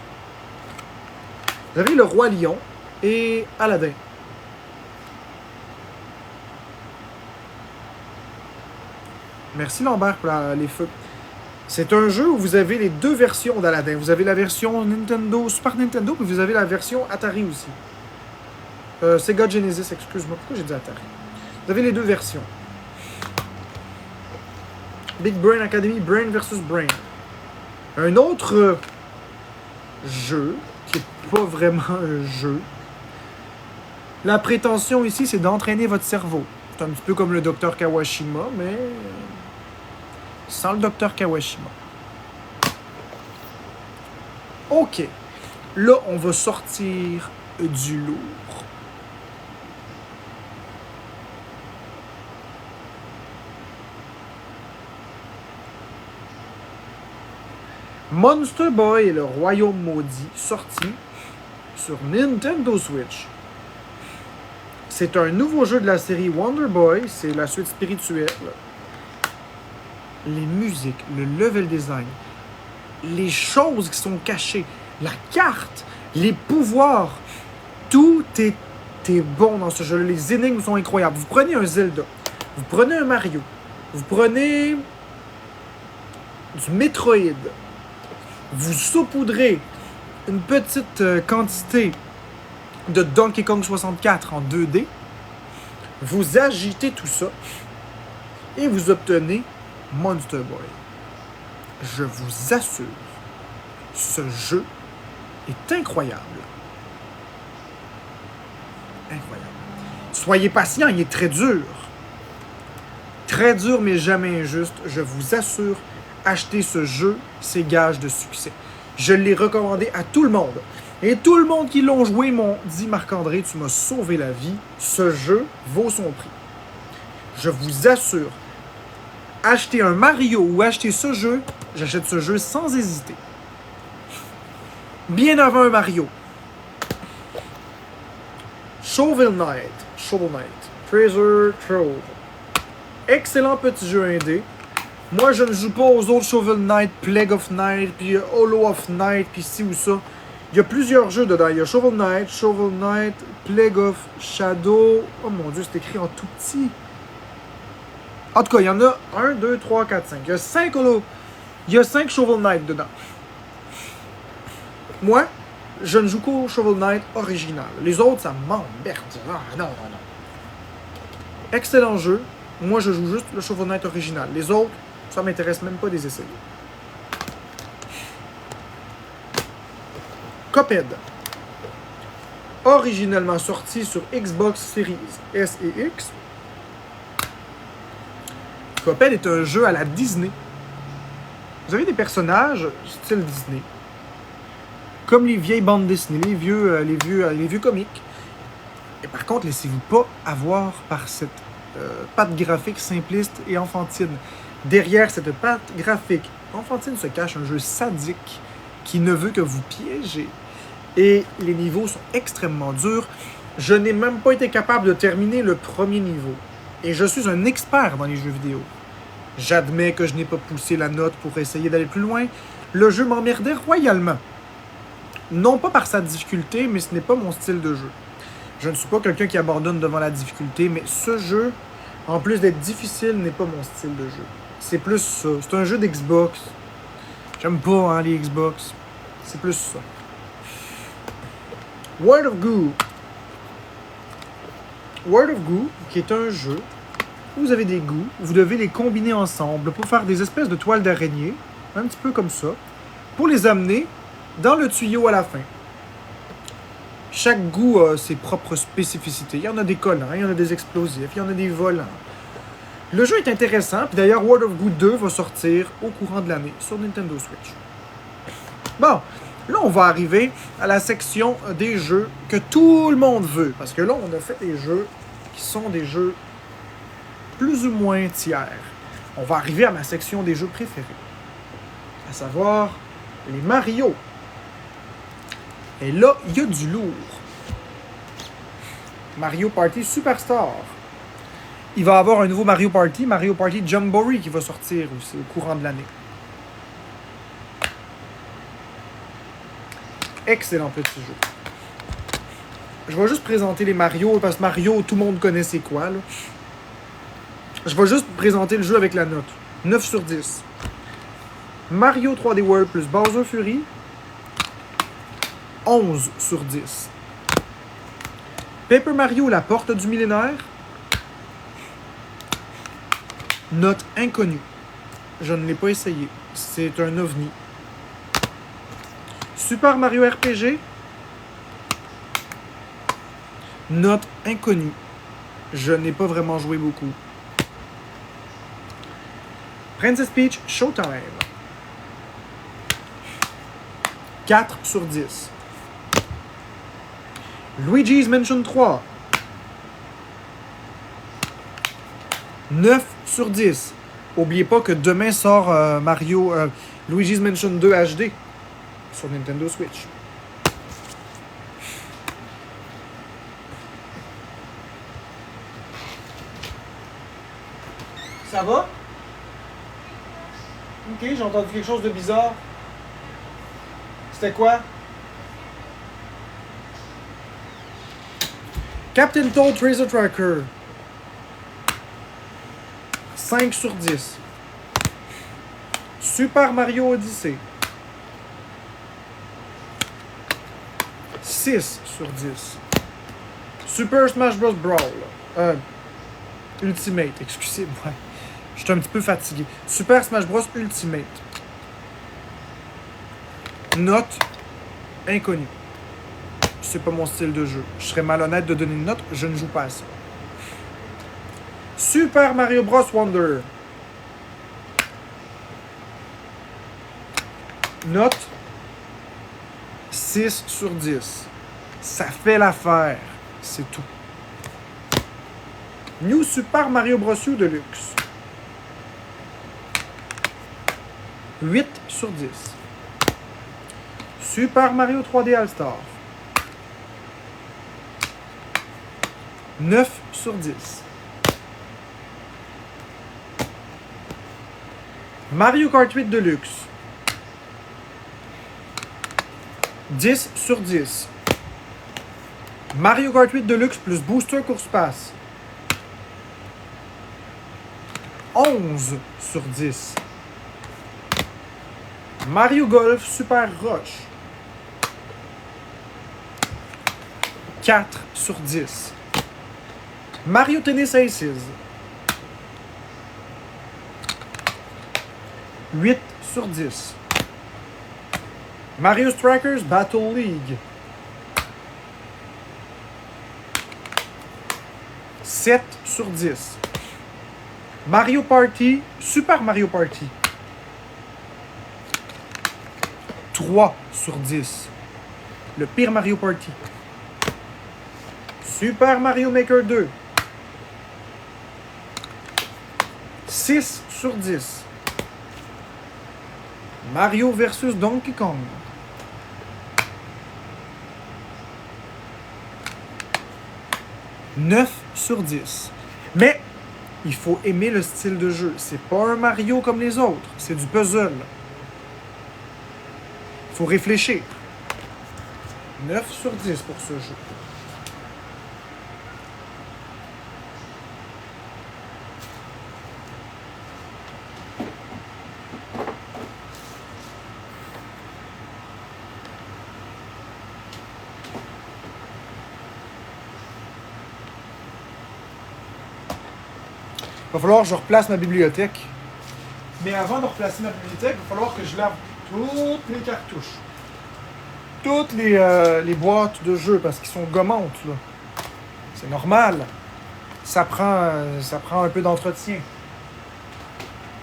Vous avez Le Roi Lion et Aladdin. Merci Lambert pour les feux. C'est un jeu où vous avez les deux versions d'Aladdin. Vous avez la version Nintendo, Super Nintendo, puis vous avez la version Atari aussi. Sega Genesis, excuse-moi, pourquoi j'ai dit Atari? Vous avez les deux versions. Big Brain Academy, Brain versus Brain. Un autre jeu, qui n'est pas vraiment un jeu. La prétention ici, c'est d'entraîner votre cerveau. C'est un petit peu comme le Dr Kawashima, mais sans le Dr Kawashima. Ok. Là, on va sortir du lourd. Monster Boy et le Royaume Maudit, sorti sur Nintendo Switch. C'est un nouveau jeu de la série Wonder Boy, c'est la suite spirituelle. Les musiques, le level design, les choses qui sont cachées, la carte, les pouvoirs, tout est bon dans ce jeu. Les énigmes sont incroyables. Vous prenez un Zelda, vous prenez un Mario, vous prenez du Metroid, vous saupoudrez une petite quantité de Donkey Kong 64 en 2D, vous agitez tout ça et vous obtenez Monster Boy. Je vous assure, ce jeu est incroyable. Incroyable. Soyez patient, il est très dur. Très dur, mais jamais injuste. Je vous assure, achetez ce jeu, c'est gage de succès. Je l'ai recommandé à tout le monde. Et tout le monde qui l'ont joué m'ont dit « Marc-André, tu m'as sauvé la vie. Ce jeu vaut son prix. » Je vous assure, achetez un Mario ou achetez ce jeu, j'achète ce jeu sans hésiter. Bien avant un Mario. Shovel Knight. Treasure Trove. Excellent petit jeu indé. Moi, je ne joue pas aux autres Shovel Knight, Plague of Night, puis Hollow of Night, puis ci ou ça. Il y a plusieurs jeux dedans. Il y a Shovel Knight, Plague of Shadow. Oh mon Dieu, c'est écrit en tout petit. En tout cas, il y en a 1, 2, 3, 4, 5. Il y a 5 Hollow. Il y a 5 Shovel Knight dedans. Moi, je ne joue qu'au Shovel Knight original. Les autres, ça m'emmerde. Ah, non. Excellent jeu. Moi, je joue juste le Shovel Knight original. Les autres, ça m'intéresse même pas de les essayer. Cuphead. Originellement sorti sur Xbox Series S et X. Cuphead est un jeu à la Disney. Vous avez des personnages style Disney. Comme les vieilles bandes dessinées, les vieux comiques. Et par contre, laissez-vous pas avoir par cette patte graphique simpliste et enfantine. Derrière cette patte graphique enfantine se cache un jeu sadique qui ne veut que vous piéger. Et les niveaux sont extrêmement durs. Je n'ai même pas été capable de terminer le premier niveau. Et je suis un expert dans les jeux vidéo. J'admets que je n'ai pas poussé la note pour essayer d'aller plus loin. Le jeu m'emmerdait royalement. Non pas par sa difficulté, mais ce n'est pas mon style de jeu. Je ne suis pas quelqu'un qui abandonne devant la difficulté, mais ce jeu, en plus d'être difficile, n'est pas mon style de jeu. C'est plus ça. C'est un jeu d'Xbox. J'aime pas les Xbox. C'est plus ça. World of Goo. World of Goo, qui est un jeu où vous avez des goûts, vous devez les combiner ensemble pour faire des espèces de toiles d'araignée, un petit peu comme ça, pour les amener dans le tuyau à la fin. Chaque goût a ses propres spécificités. Il y en a des collants, il y en a des explosifs, il y en a des volants. Le jeu est intéressant, puis d'ailleurs World of Goo 2 va sortir au courant de l'année sur Nintendo Switch. Bon, Là, on va arriver à la section des jeux que tout le monde veut. Parce que là, on a fait des jeux qui sont des jeux plus ou moins tiers. On va arriver à ma section des jeux préférés. À savoir les Mario. Et là, il y a du lourd. Mario Party Superstar. Il va y avoir un nouveau Mario Party Jamboree, qui va sortir aussi au courant de l'année. Excellent petit jeu. Je vais juste présenter les Mario, parce que Mario, tout le monde connaît c'est quoi, là. Je vais juste présenter le jeu avec la note. 9 sur 10. Mario 3D World plus Bowser Fury. 11 sur 10. Paper Mario, la porte du millénaire. Note inconnue. Je ne l'ai pas essayé. C'est un ovni. Super Mario RPG. Note inconnue. Je n'ai pas vraiment joué beaucoup. Princess Peach Showtime. 4 sur 10. Luigi's Mansion 3. 9 sur 10. N'oubliez pas que demain sort Luigi's Mansion 2 HD sur Nintendo Switch. Ça va? Ok, j'ai entendu quelque chose de bizarre. C'était quoi? Captain Toad Treasure Tracker. 5 sur 10. Super Mario Odyssey. 6 sur 10. Super Smash Bros. Brawl. Ultimate, excusez-moi. Je suis un petit peu fatigué. Super Smash Bros. Ultimate. Note inconnue. C'est pas mon style de jeu. Je serais malhonnête de donner une note, je ne joue pas à ça. Super Mario Bros. Wonder. Note 6 sur 10. Ça fait l'affaire. C'est tout. New Super Mario Bros. U Deluxe. 8 sur 10. Super Mario 3D All-Star. 9 sur 10. Mario Kart 8 Deluxe. 10 sur 10. Mario Kart 8 Deluxe plus Booster Course Pass. 11 sur 10. Mario Golf Super Rush. 4 sur 10. Mario Tennis Aces. 8 sur 10. Mario Strikers Battle League. 7 sur 10. Mario Party, Super Mario Party. 3 sur 10. Le pire Mario Party. Super Mario Maker 2. 6 sur 10. Mario versus Donkey Kong. 9 sur 10. Mais il faut aimer le style de jeu. C'est pas un Mario comme les autres. C'est du puzzle. Il faut réfléchir. 9 sur 10 pour ce jeu. Il va falloir que je replace ma bibliothèque. Mais avant de replacer ma bibliothèque, il va falloir que je lave toutes les cartouches. Toutes les boîtes de jeux, parce qu'ils sont gommantes, là. C'est normal. Ça prend un peu d'entretien.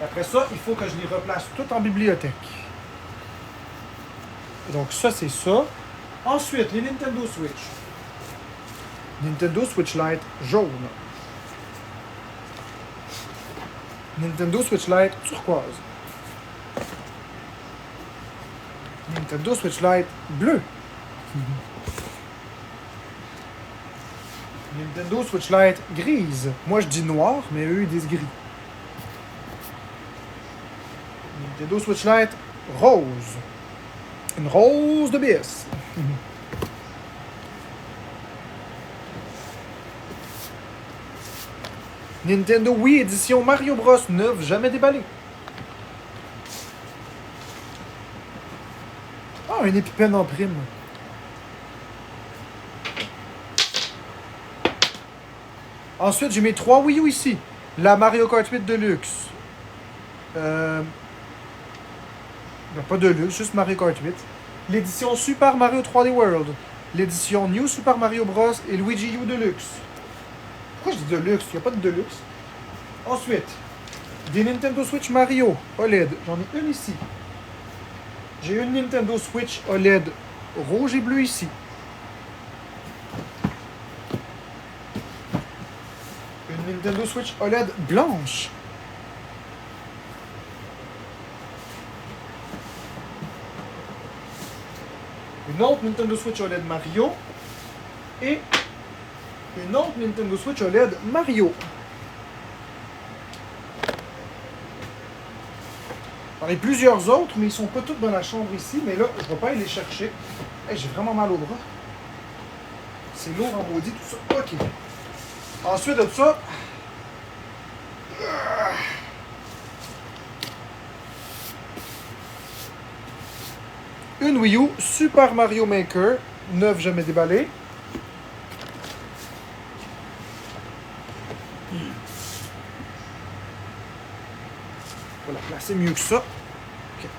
Et après ça, il faut que je les replace toutes en bibliothèque. Donc ça, c'est ça. Ensuite, les Nintendo Switch. Nintendo Switch Lite jaune. Nintendo Switch Lite turquoise. Nintendo Switch Lite bleu. Nintendo Switch Lite grise. Moi, je dis noir, mais eux, ils disent gris. Nintendo Switch Lite rose. Une rose de bis. Nintendo Wii édition Mario Bros 9, jamais déballé. Ah, un épipène en prime. Ensuite, j'ai mes 3 Wii U ici. La Mario Kart 8 Deluxe. Pas Deluxe, juste Mario Kart 8. L'édition Super Mario 3D World. L'édition New Super Mario Bros. Et Luigi U Deluxe. Pourquoi je dis Deluxe? Il n'y a pas de Deluxe. Ensuite, des Nintendo Switch Mario OLED. J'en ai une ici. J'ai une Nintendo Switch OLED rouge et bleu ici. Une Nintendo Switch OLED blanche. Une autre Nintendo Switch OLED Mario. Et une autre Nintendo Switch OLED Mario. J'en ai plusieurs autres, mais ils sont pas tous dans la chambre ici. Mais là, je ne vais pas aller les chercher. Hey, j'ai vraiment mal au bras. C'est lourd en maudit, tout ça. OK. Ensuite de ça... Une Wii U Super Mario Maker, 9 jamais déballé. On va la placer mieux que ça. Okay.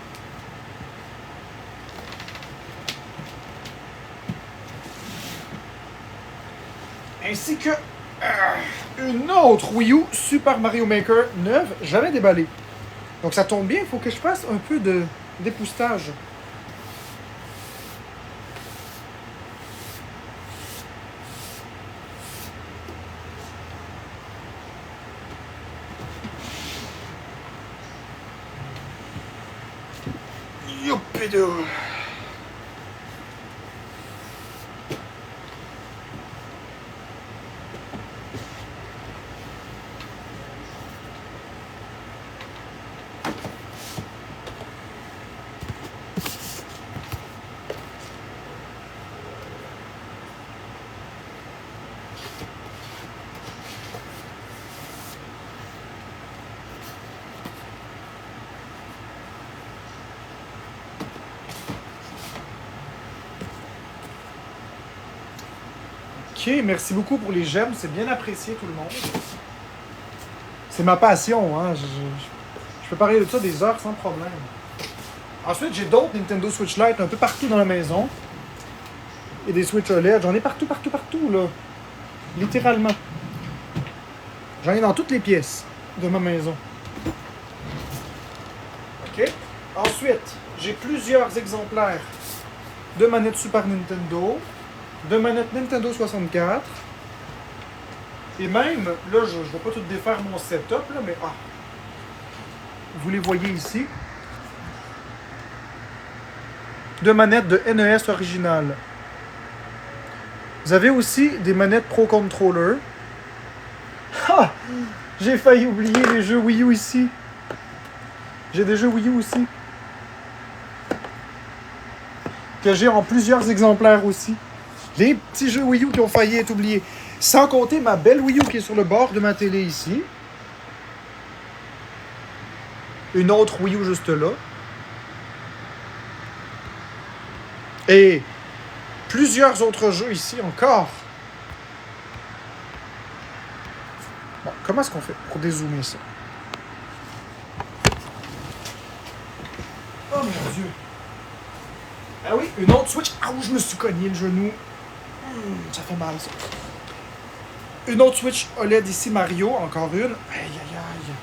Ainsi que une autre Wii U Super Mario Maker 9 jamais déballé. Donc ça tombe bien, il faut que je fasse un peu de d'époustage. Youpidou. Ok, merci beaucoup pour les j'aime, c'est bien apprécié tout le monde. C'est ma passion, hein. Je peux parler de ça des heures sans problème. Ensuite, j'ai d'autres Nintendo Switch Lite un peu partout dans la maison. Et des Switch OLED, j'en ai partout, là. Littéralement. J'en ai dans toutes les pièces de ma maison. Ok. Ensuite, j'ai plusieurs exemplaires de manettes Super Nintendo, de manettes Nintendo 64. Et même, là, je ne vais pas tout défaire mon setup, là, mais vous les voyez ici. De manettes de NES originales. Vous avez aussi des manettes Pro Controller. Ah! J'ai failli oublier les jeux Wii U ici. J'ai des jeux Wii U aussi. Que j'ai en plusieurs exemplaires aussi. Les petits jeux Wii U qui ont failli être oubliés. Sans compter ma belle Wii U qui est sur le bord de ma télé ici. Une autre Wii U juste là. Et plusieurs autres jeux ici encore. Bon, comment est-ce qu'on fait pour dézoomer ça? Oh mon Dieu! Ah oui, une autre Switch. Ah où je me suis cogné le genou. Ça fait mal ça. Une autre Switch OLED ici, Mario, encore une. Aïe aïe aïe.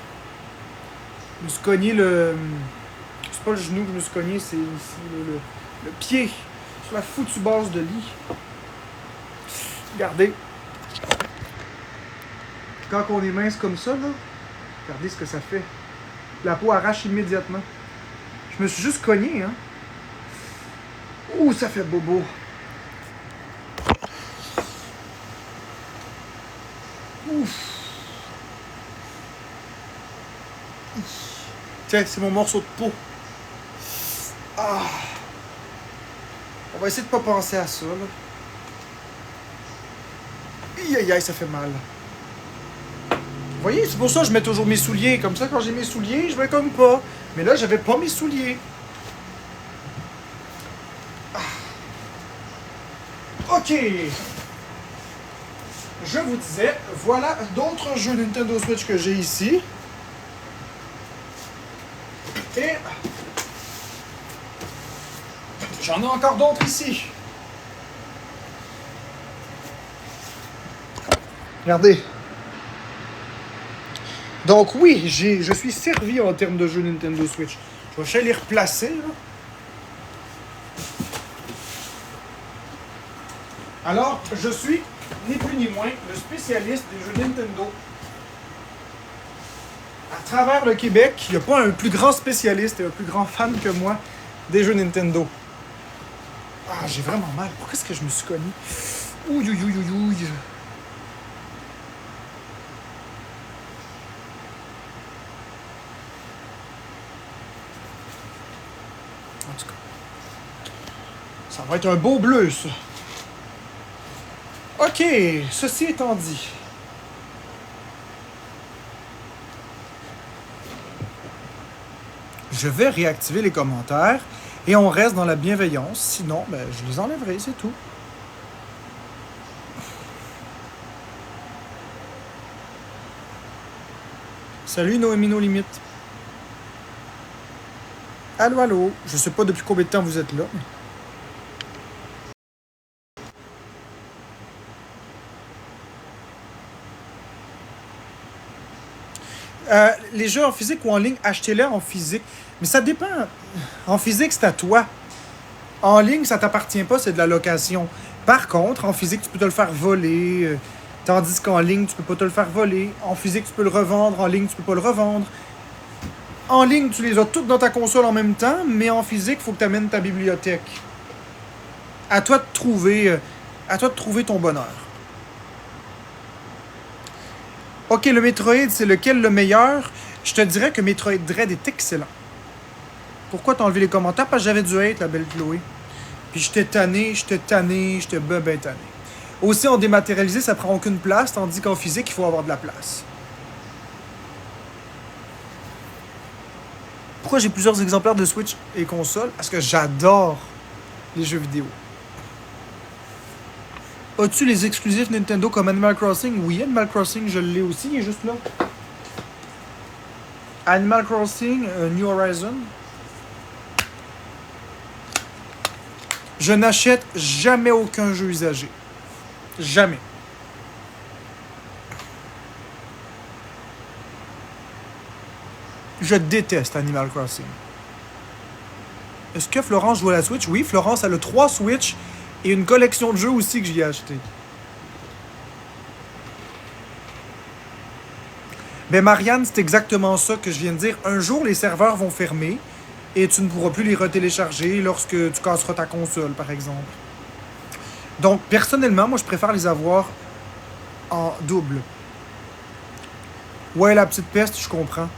Je me suis cogné le... C'est pas le genou que je me suis cogné, c'est ici le pied sur la foutue base de lit. Regardez. Quand on est mince comme ça, là, regardez ce que ça fait. La peau arrache immédiatement. Je me suis juste cogné, hein. Ouh, ça fait bobo. Ouf. Tiens, c'est mon morceau de peau. Ah. On va essayer de pas penser à ça, là. Aïe, aïe, aïe, ça fait mal. Vous voyez, c'est pour ça que je mets toujours mes souliers. Comme ça, quand j'ai mes souliers, je me cogne pas. Mais là, j'avais pas mes souliers. Ah. OK. Je vous disais, voilà d'autres jeux Nintendo Switch que j'ai ici. Et j'en ai encore d'autres ici. Regardez. Donc oui, je suis servi en termes de jeux Nintendo Switch. Je vais essayer de les replacer, là. Alors, je suis, ni plus ni moins, le spécialiste des jeux Nintendo. À travers le Québec, il n'y a pas un plus grand spécialiste et un plus grand fan que moi des jeux Nintendo. Ah, j'ai vraiment mal. Pourquoi est-ce que je me suis cogné? Ouille, ouille, ouille, ouille. En tout cas, ça va être un beau bleu, ça. OK, ceci étant dit. Je vais réactiver les commentaires et on reste dans la bienveillance. Sinon, ben, je les enlèverai, c'est tout. Salut Noémie No Limite. Allô, allô. Je sais pas depuis combien de temps vous êtes là. Les jeux en physique ou en ligne, achetez-les en physique. Mais ça dépend. En physique, c'est à toi. En ligne, ça t'appartient pas, c'est de la location. Par contre, en physique, tu peux te le faire voler. Tandis qu'en ligne, tu peux pas te le faire voler. En physique, tu peux le revendre. En ligne, tu peux pas le revendre. En ligne, tu les as toutes dans ta console en même temps, mais en physique, il faut que tu amènes ta bibliothèque. À toi de trouver ton bonheur. OK, le Metroid, c'est lequel le meilleur? Je te dirais que Metroid Dread est excellent. Pourquoi t'as enlevé les commentaires? Parce que j'avais dû être la belle Chloé. Puis j'étais tanné, j'étais ben tanné. Aussi, en dématérialisé, ça prend aucune place, tandis qu'en physique, il faut avoir de la place. Pourquoi j'ai plusieurs exemplaires de Switch et console? Parce que j'adore les jeux vidéo. As-tu les exclusifs Nintendo comme Animal Crossing? Oui, Animal Crossing, je l'ai aussi, il est juste là. Animal Crossing, New Horizon. Je n'achète jamais aucun jeu usagé. Jamais. Je déteste Animal Crossing. Est-ce que Florence joue à la Switch? Oui, Florence a le 3 Switch et une collection de jeux aussi que j'y ai acheté. Ben Marianne, c'est exactement ça que je viens de dire. Un jour, les serveurs vont fermer et tu ne pourras plus les retélécharger lorsque tu casseras ta console, par exemple. Donc, personnellement, moi, je préfère les avoir en double. Ouais, la petite peste, je comprends.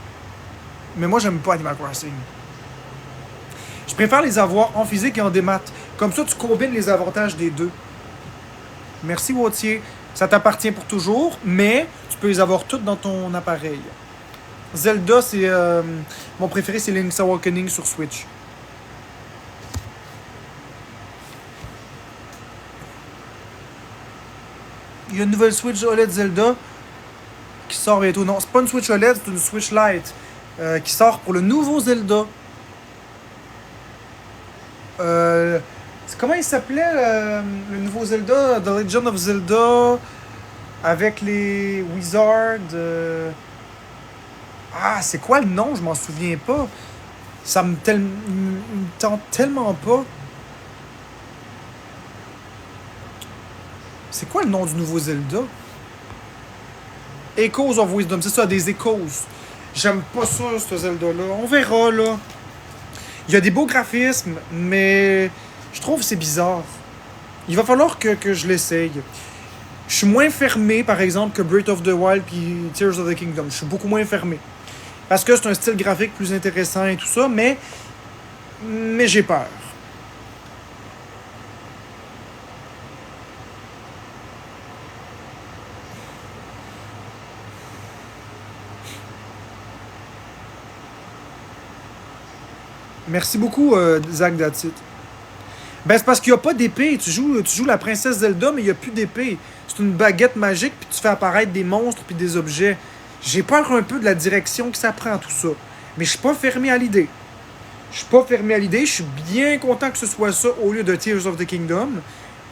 Mais moi, j'aime pas Animal Crossing. Je préfère les avoir en physique et en démat. Comme ça, tu combines les avantages des deux. Merci, Wautier. Ça t'appartient pour toujours, mais tu peux les avoir toutes dans ton appareil. Zelda, c'est... mon préféré, c'est Link's Awakening sur Switch. Il y a une nouvelle Switch OLED Zelda qui sort bientôt. Non, c'est pas une Switch OLED, c'est une Switch Lite qui sort pour le nouveau Zelda. Comment il s'appelait le nouveau Zelda? The Legend of Zelda avec les Wizards. Ah, c'est quoi le nom? Je m'en souviens pas. Ça me tente tellement pas. C'est quoi le nom du nouveau Zelda? Echoes of Wisdom, c'est ça, des Echoes. J'aime pas ça, ce Zelda-là. On verra, là. Il y a des beaux graphismes, mais je trouve que c'est bizarre. Il va falloir que je l'essaye. Je suis moins fermé, par exemple, que Breath of the Wild puis Tears of the Kingdom. Je suis beaucoup moins fermé. Parce que c'est un style graphique plus intéressant et tout ça, mais j'ai peur. Merci beaucoup, Zach Datit. Ben, c'est parce qu'il n'y a pas d'épée. Tu joues la princesse Zelda, mais il n'y a plus d'épée. C'est une baguette magique, puis tu fais apparaître des monstres puis des objets. J'ai peur un peu de la direction que ça prend, tout ça. Mais je suis pas fermé à l'idée. Je suis bien content que ce soit ça au lieu de Tears of the Kingdom.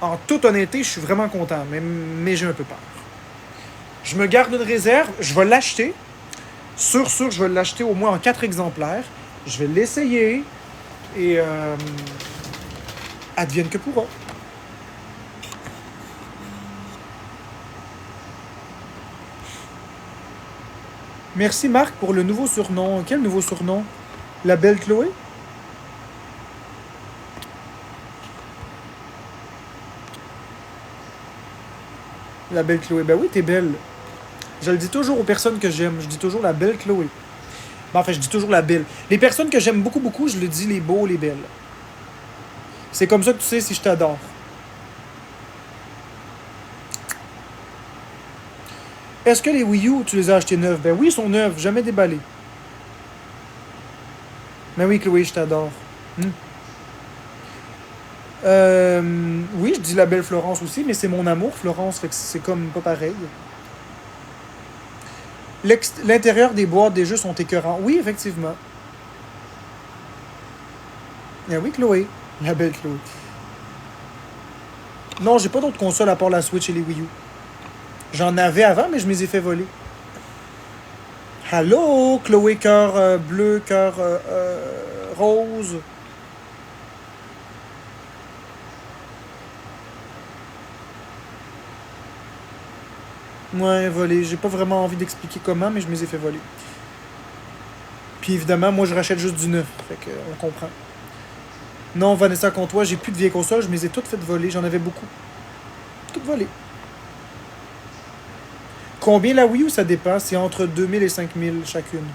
En toute honnêteté, je suis vraiment content, mais j'ai un peu peur. Je me garde une réserve, je vais l'acheter. Sûr, je vais l'acheter au moins en 4 exemplaires. Je vais l'essayer et advienne que pourra. Merci Marc pour le nouveau surnom. Quel nouveau surnom? La belle Chloé? La belle Chloé. Ben oui, t'es belle. Je le dis toujours aux personnes que j'aime. Je dis toujours la belle Chloé. Ben, enfin, je dis toujours la belle. Les personnes que j'aime beaucoup, beaucoup, je le dis les beaux, les belles. C'est comme ça que tu sais si je t'adore. Est-ce que les Wii U, tu les as achetés neufs? Ben oui, ils sont neufs, jamais déballés. Ben oui, Chloé, je t'adore. Oui, je dis la belle Florence aussi, mais c'est mon amour, Florence, fait que c'est comme pas pareil. L'intérieur des boîtes des jeux sont écœurants. Oui, effectivement. Ben oui, Chloé. La belle Chloé. Non, j'ai pas d'autres consoles à part la Switch et les Wii U. J'en avais avant, mais je me les ai fait voler. Allô, Chloé, cœur bleu, cœur rose. Ouais, volé. J'ai pas vraiment envie d'expliquer comment, mais je me les ai fait voler. Puis évidemment, moi, je rachète juste du neuf. Fait que, on comprend. Non, Vanessa, contre toi, j'ai plus de vieilles consoles, je me les ai toutes faites voler. J'en avais beaucoup. Toutes volées. Combien la Wii U, ça dépend? C'est entre 2000 et 5000 chacune.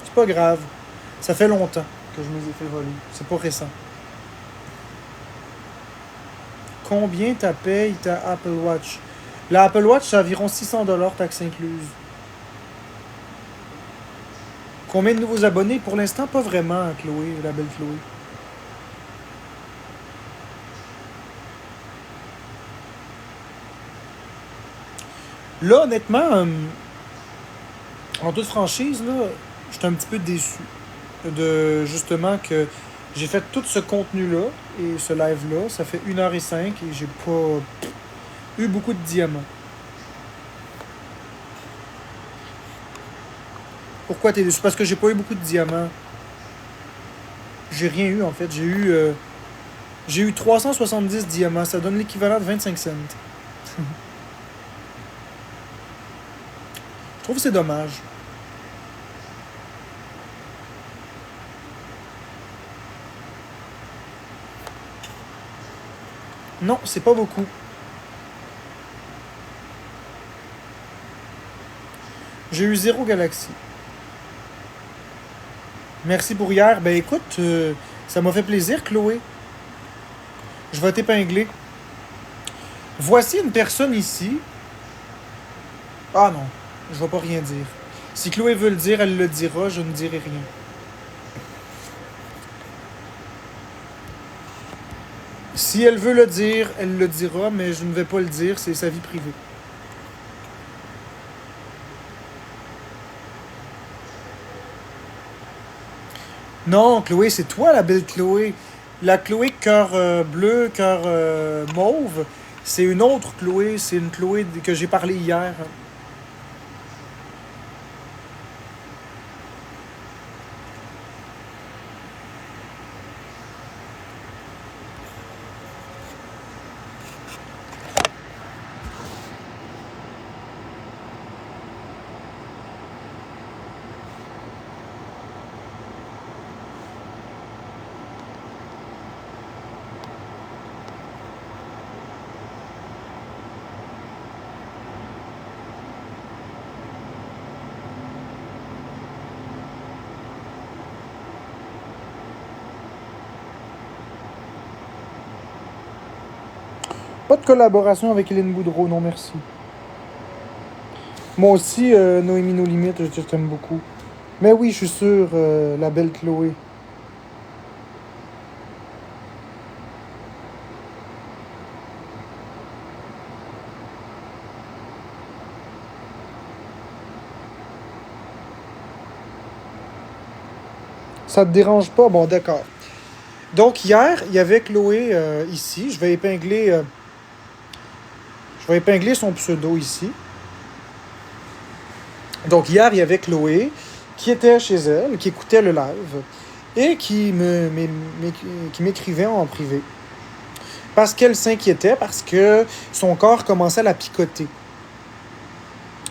C'est pas grave. Ça fait longtemps que je me les ai fait voler. C'est pas récent. Combien ta paye ta Apple Watch? La Apple Watch, c'est environ 600$, taxes incluses. Combien de nouveaux abonnés? Pour l'instant, pas vraiment, Chloé, la belle Chloé. Là, honnêtement, en toute franchise, là, j'étais un petit peu déçu de justement que j'ai fait tout ce contenu-là et ce live-là. Ça fait 1h05 et j'ai pas eu beaucoup de diamants. Pourquoi t'es déçu? Parce que j'ai pas eu beaucoup de diamants. J'ai rien eu en fait. J'ai eu 370 diamants. Ça donne l'équivalent de 25 cents. Je trouve que c'est dommage. Non, c'est pas beaucoup. J'ai eu 0 galaxie. Merci pour hier. Ben écoute, ça m'a fait plaisir, Chloé. Je vais t'épingler. Voici une personne ici. Ah non, je vais pas rien dire. Si Chloé veut le dire, elle le dira, je ne dirai rien. Si elle veut le dire, elle le dira, mais je ne vais pas le dire, c'est sa vie privée. Non, Chloé, c'est toi la belle Chloé. La Chloé cœur bleu, cœur mauve, c'est une autre Chloé, c'est une Chloé que j'ai parlé hier. Pas de collaboration avec Hélène Boudreau, non merci. Moi aussi, Noémie No Limites, je t'aime beaucoup. Mais oui, je suis sûr, la belle Chloé. Ça te dérange pas? Bon, d'accord. Donc, hier, il y avait Chloé ici. Je vais épingler son pseudo ici. Donc, hier, il y avait Chloé qui était chez elle, qui écoutait le live et qui m'écrivait en privé. Parce qu'elle s'inquiétait, parce que son corps commençait à la picoter.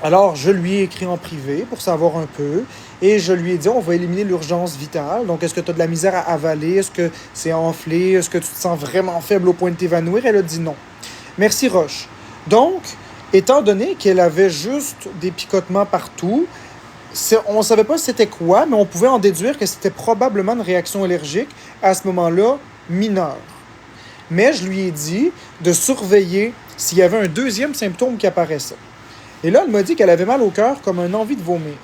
Alors, je lui ai écrit en privé pour savoir un peu. Et je lui ai dit, on va éliminer l'urgence vitale. Donc, est-ce que tu as de la misère à avaler? Est-ce que c'est enflé? Est-ce que tu te sens vraiment faible au point de t'évanouir? Elle a dit non. Merci, Roche. Donc, étant donné qu'elle avait juste des picotements partout, on ne savait pas c'était quoi, mais on pouvait en déduire que c'était probablement une réaction allergique à ce moment-là mineure. Mais je lui ai dit de surveiller s'il y avait un deuxième symptôme qui apparaissait. Et là, elle m'a dit qu'elle avait mal au cœur comme une envie de vomir.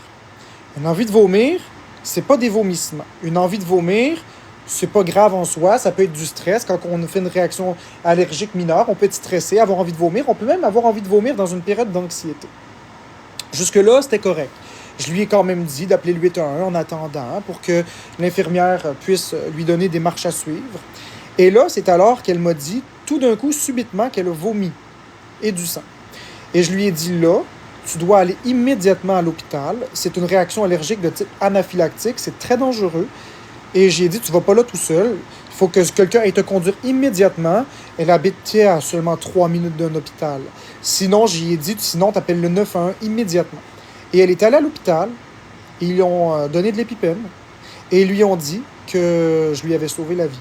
Une envie de vomir, c'est pas des vomissements. Une envie de vomir, c'est pas grave en soi, ça peut être du stress. Quand on fait une réaction allergique mineure, on peut être stressé, avoir envie de vomir. On peut même avoir envie de vomir dans une période d'anxiété. Jusque-là, c'était correct. Je lui ai quand même dit d'appeler le 811 en attendant pour que l'infirmière puisse lui donner des marches à suivre. Et là, c'est alors qu'elle m'a dit, tout d'un coup, subitement, qu'elle a vomi et du sang. Et je lui ai dit là, tu dois aller immédiatement à l'hôpital. C'est une réaction allergique de type anaphylactique, c'est très dangereux. Et j'ai dit, tu vas pas là tout seul. Il faut que quelqu'un aille te conduire immédiatement. Elle habitait à seulement 3 minutes d'un hôpital. Sinon, j'y ai dit, sinon, t'appelles le 911 immédiatement. Et elle est allée à l'hôpital. Ils lui ont donné de l'épipène. Et ils lui ont dit que je lui avais sauvé la vie.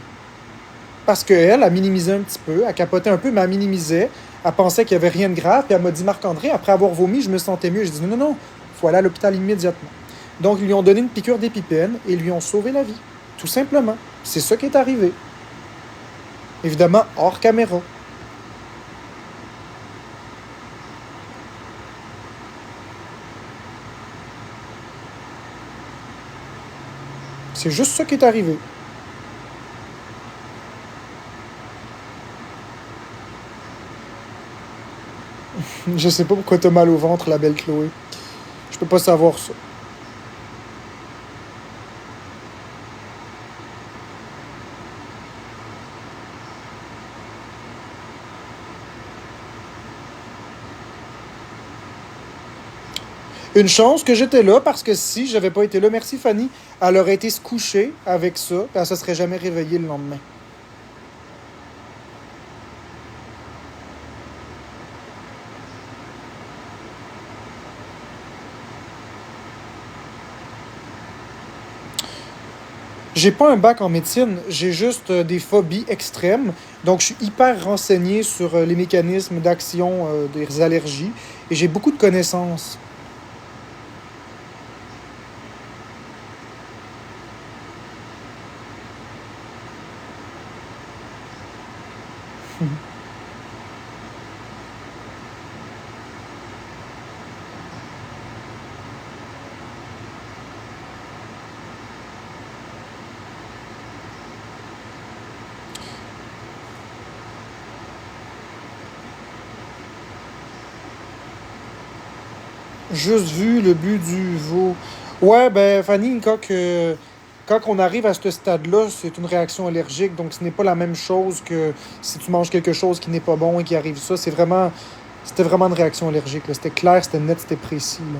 Parce qu'elle a minimisé un petit peu, elle capotait un peu, mais elle minimisait. Elle pensait qu'il n'y avait rien de grave. Puis elle m'a dit, Marc-André, après avoir vomi, je me sentais mieux. J'ai dit, non, non, non, il faut aller à l'hôpital immédiatement. Donc, ils lui ont donné une piqûre d'épipène et ils lui ont sauvé la vie. Tout simplement. C'est ça qui est arrivé. Évidemment, hors caméra. C'est juste ça qui est arrivé. Je sais pas pourquoi t'as mal au ventre, la belle Chloé. Je peux pas savoir ça. Une chance que j'étais là, parce que si j'avais pas été là, merci Fanny, elle aurait été se coucher avec ça, et elle se serait jamais réveillée le lendemain. J'ai pas un bac en médecine, j'ai juste des phobies extrêmes. Donc, je suis hyper renseigné sur les mécanismes d'action des allergies et j'ai beaucoup de connaissances. Juste vu le but du veau. Ouais, ben, Fanny, quand on arrive à ce stade-là, c'est une réaction allergique, donc ce n'est pas la même chose que si tu manges quelque chose qui n'est pas bon et qui arrive ça. C'était vraiment une réaction allergique, là. C'était clair, c'était net, c'était précis, là.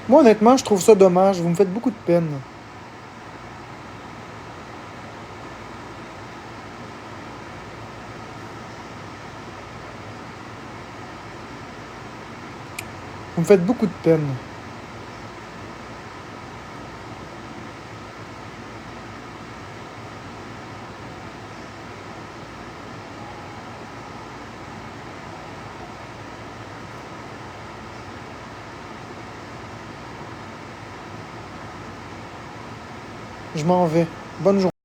Moi, honnêtement, je trouve ça dommage. Vous me faites beaucoup de peine. Vous me faites beaucoup de peine. Je m'en vais. Bonne journée.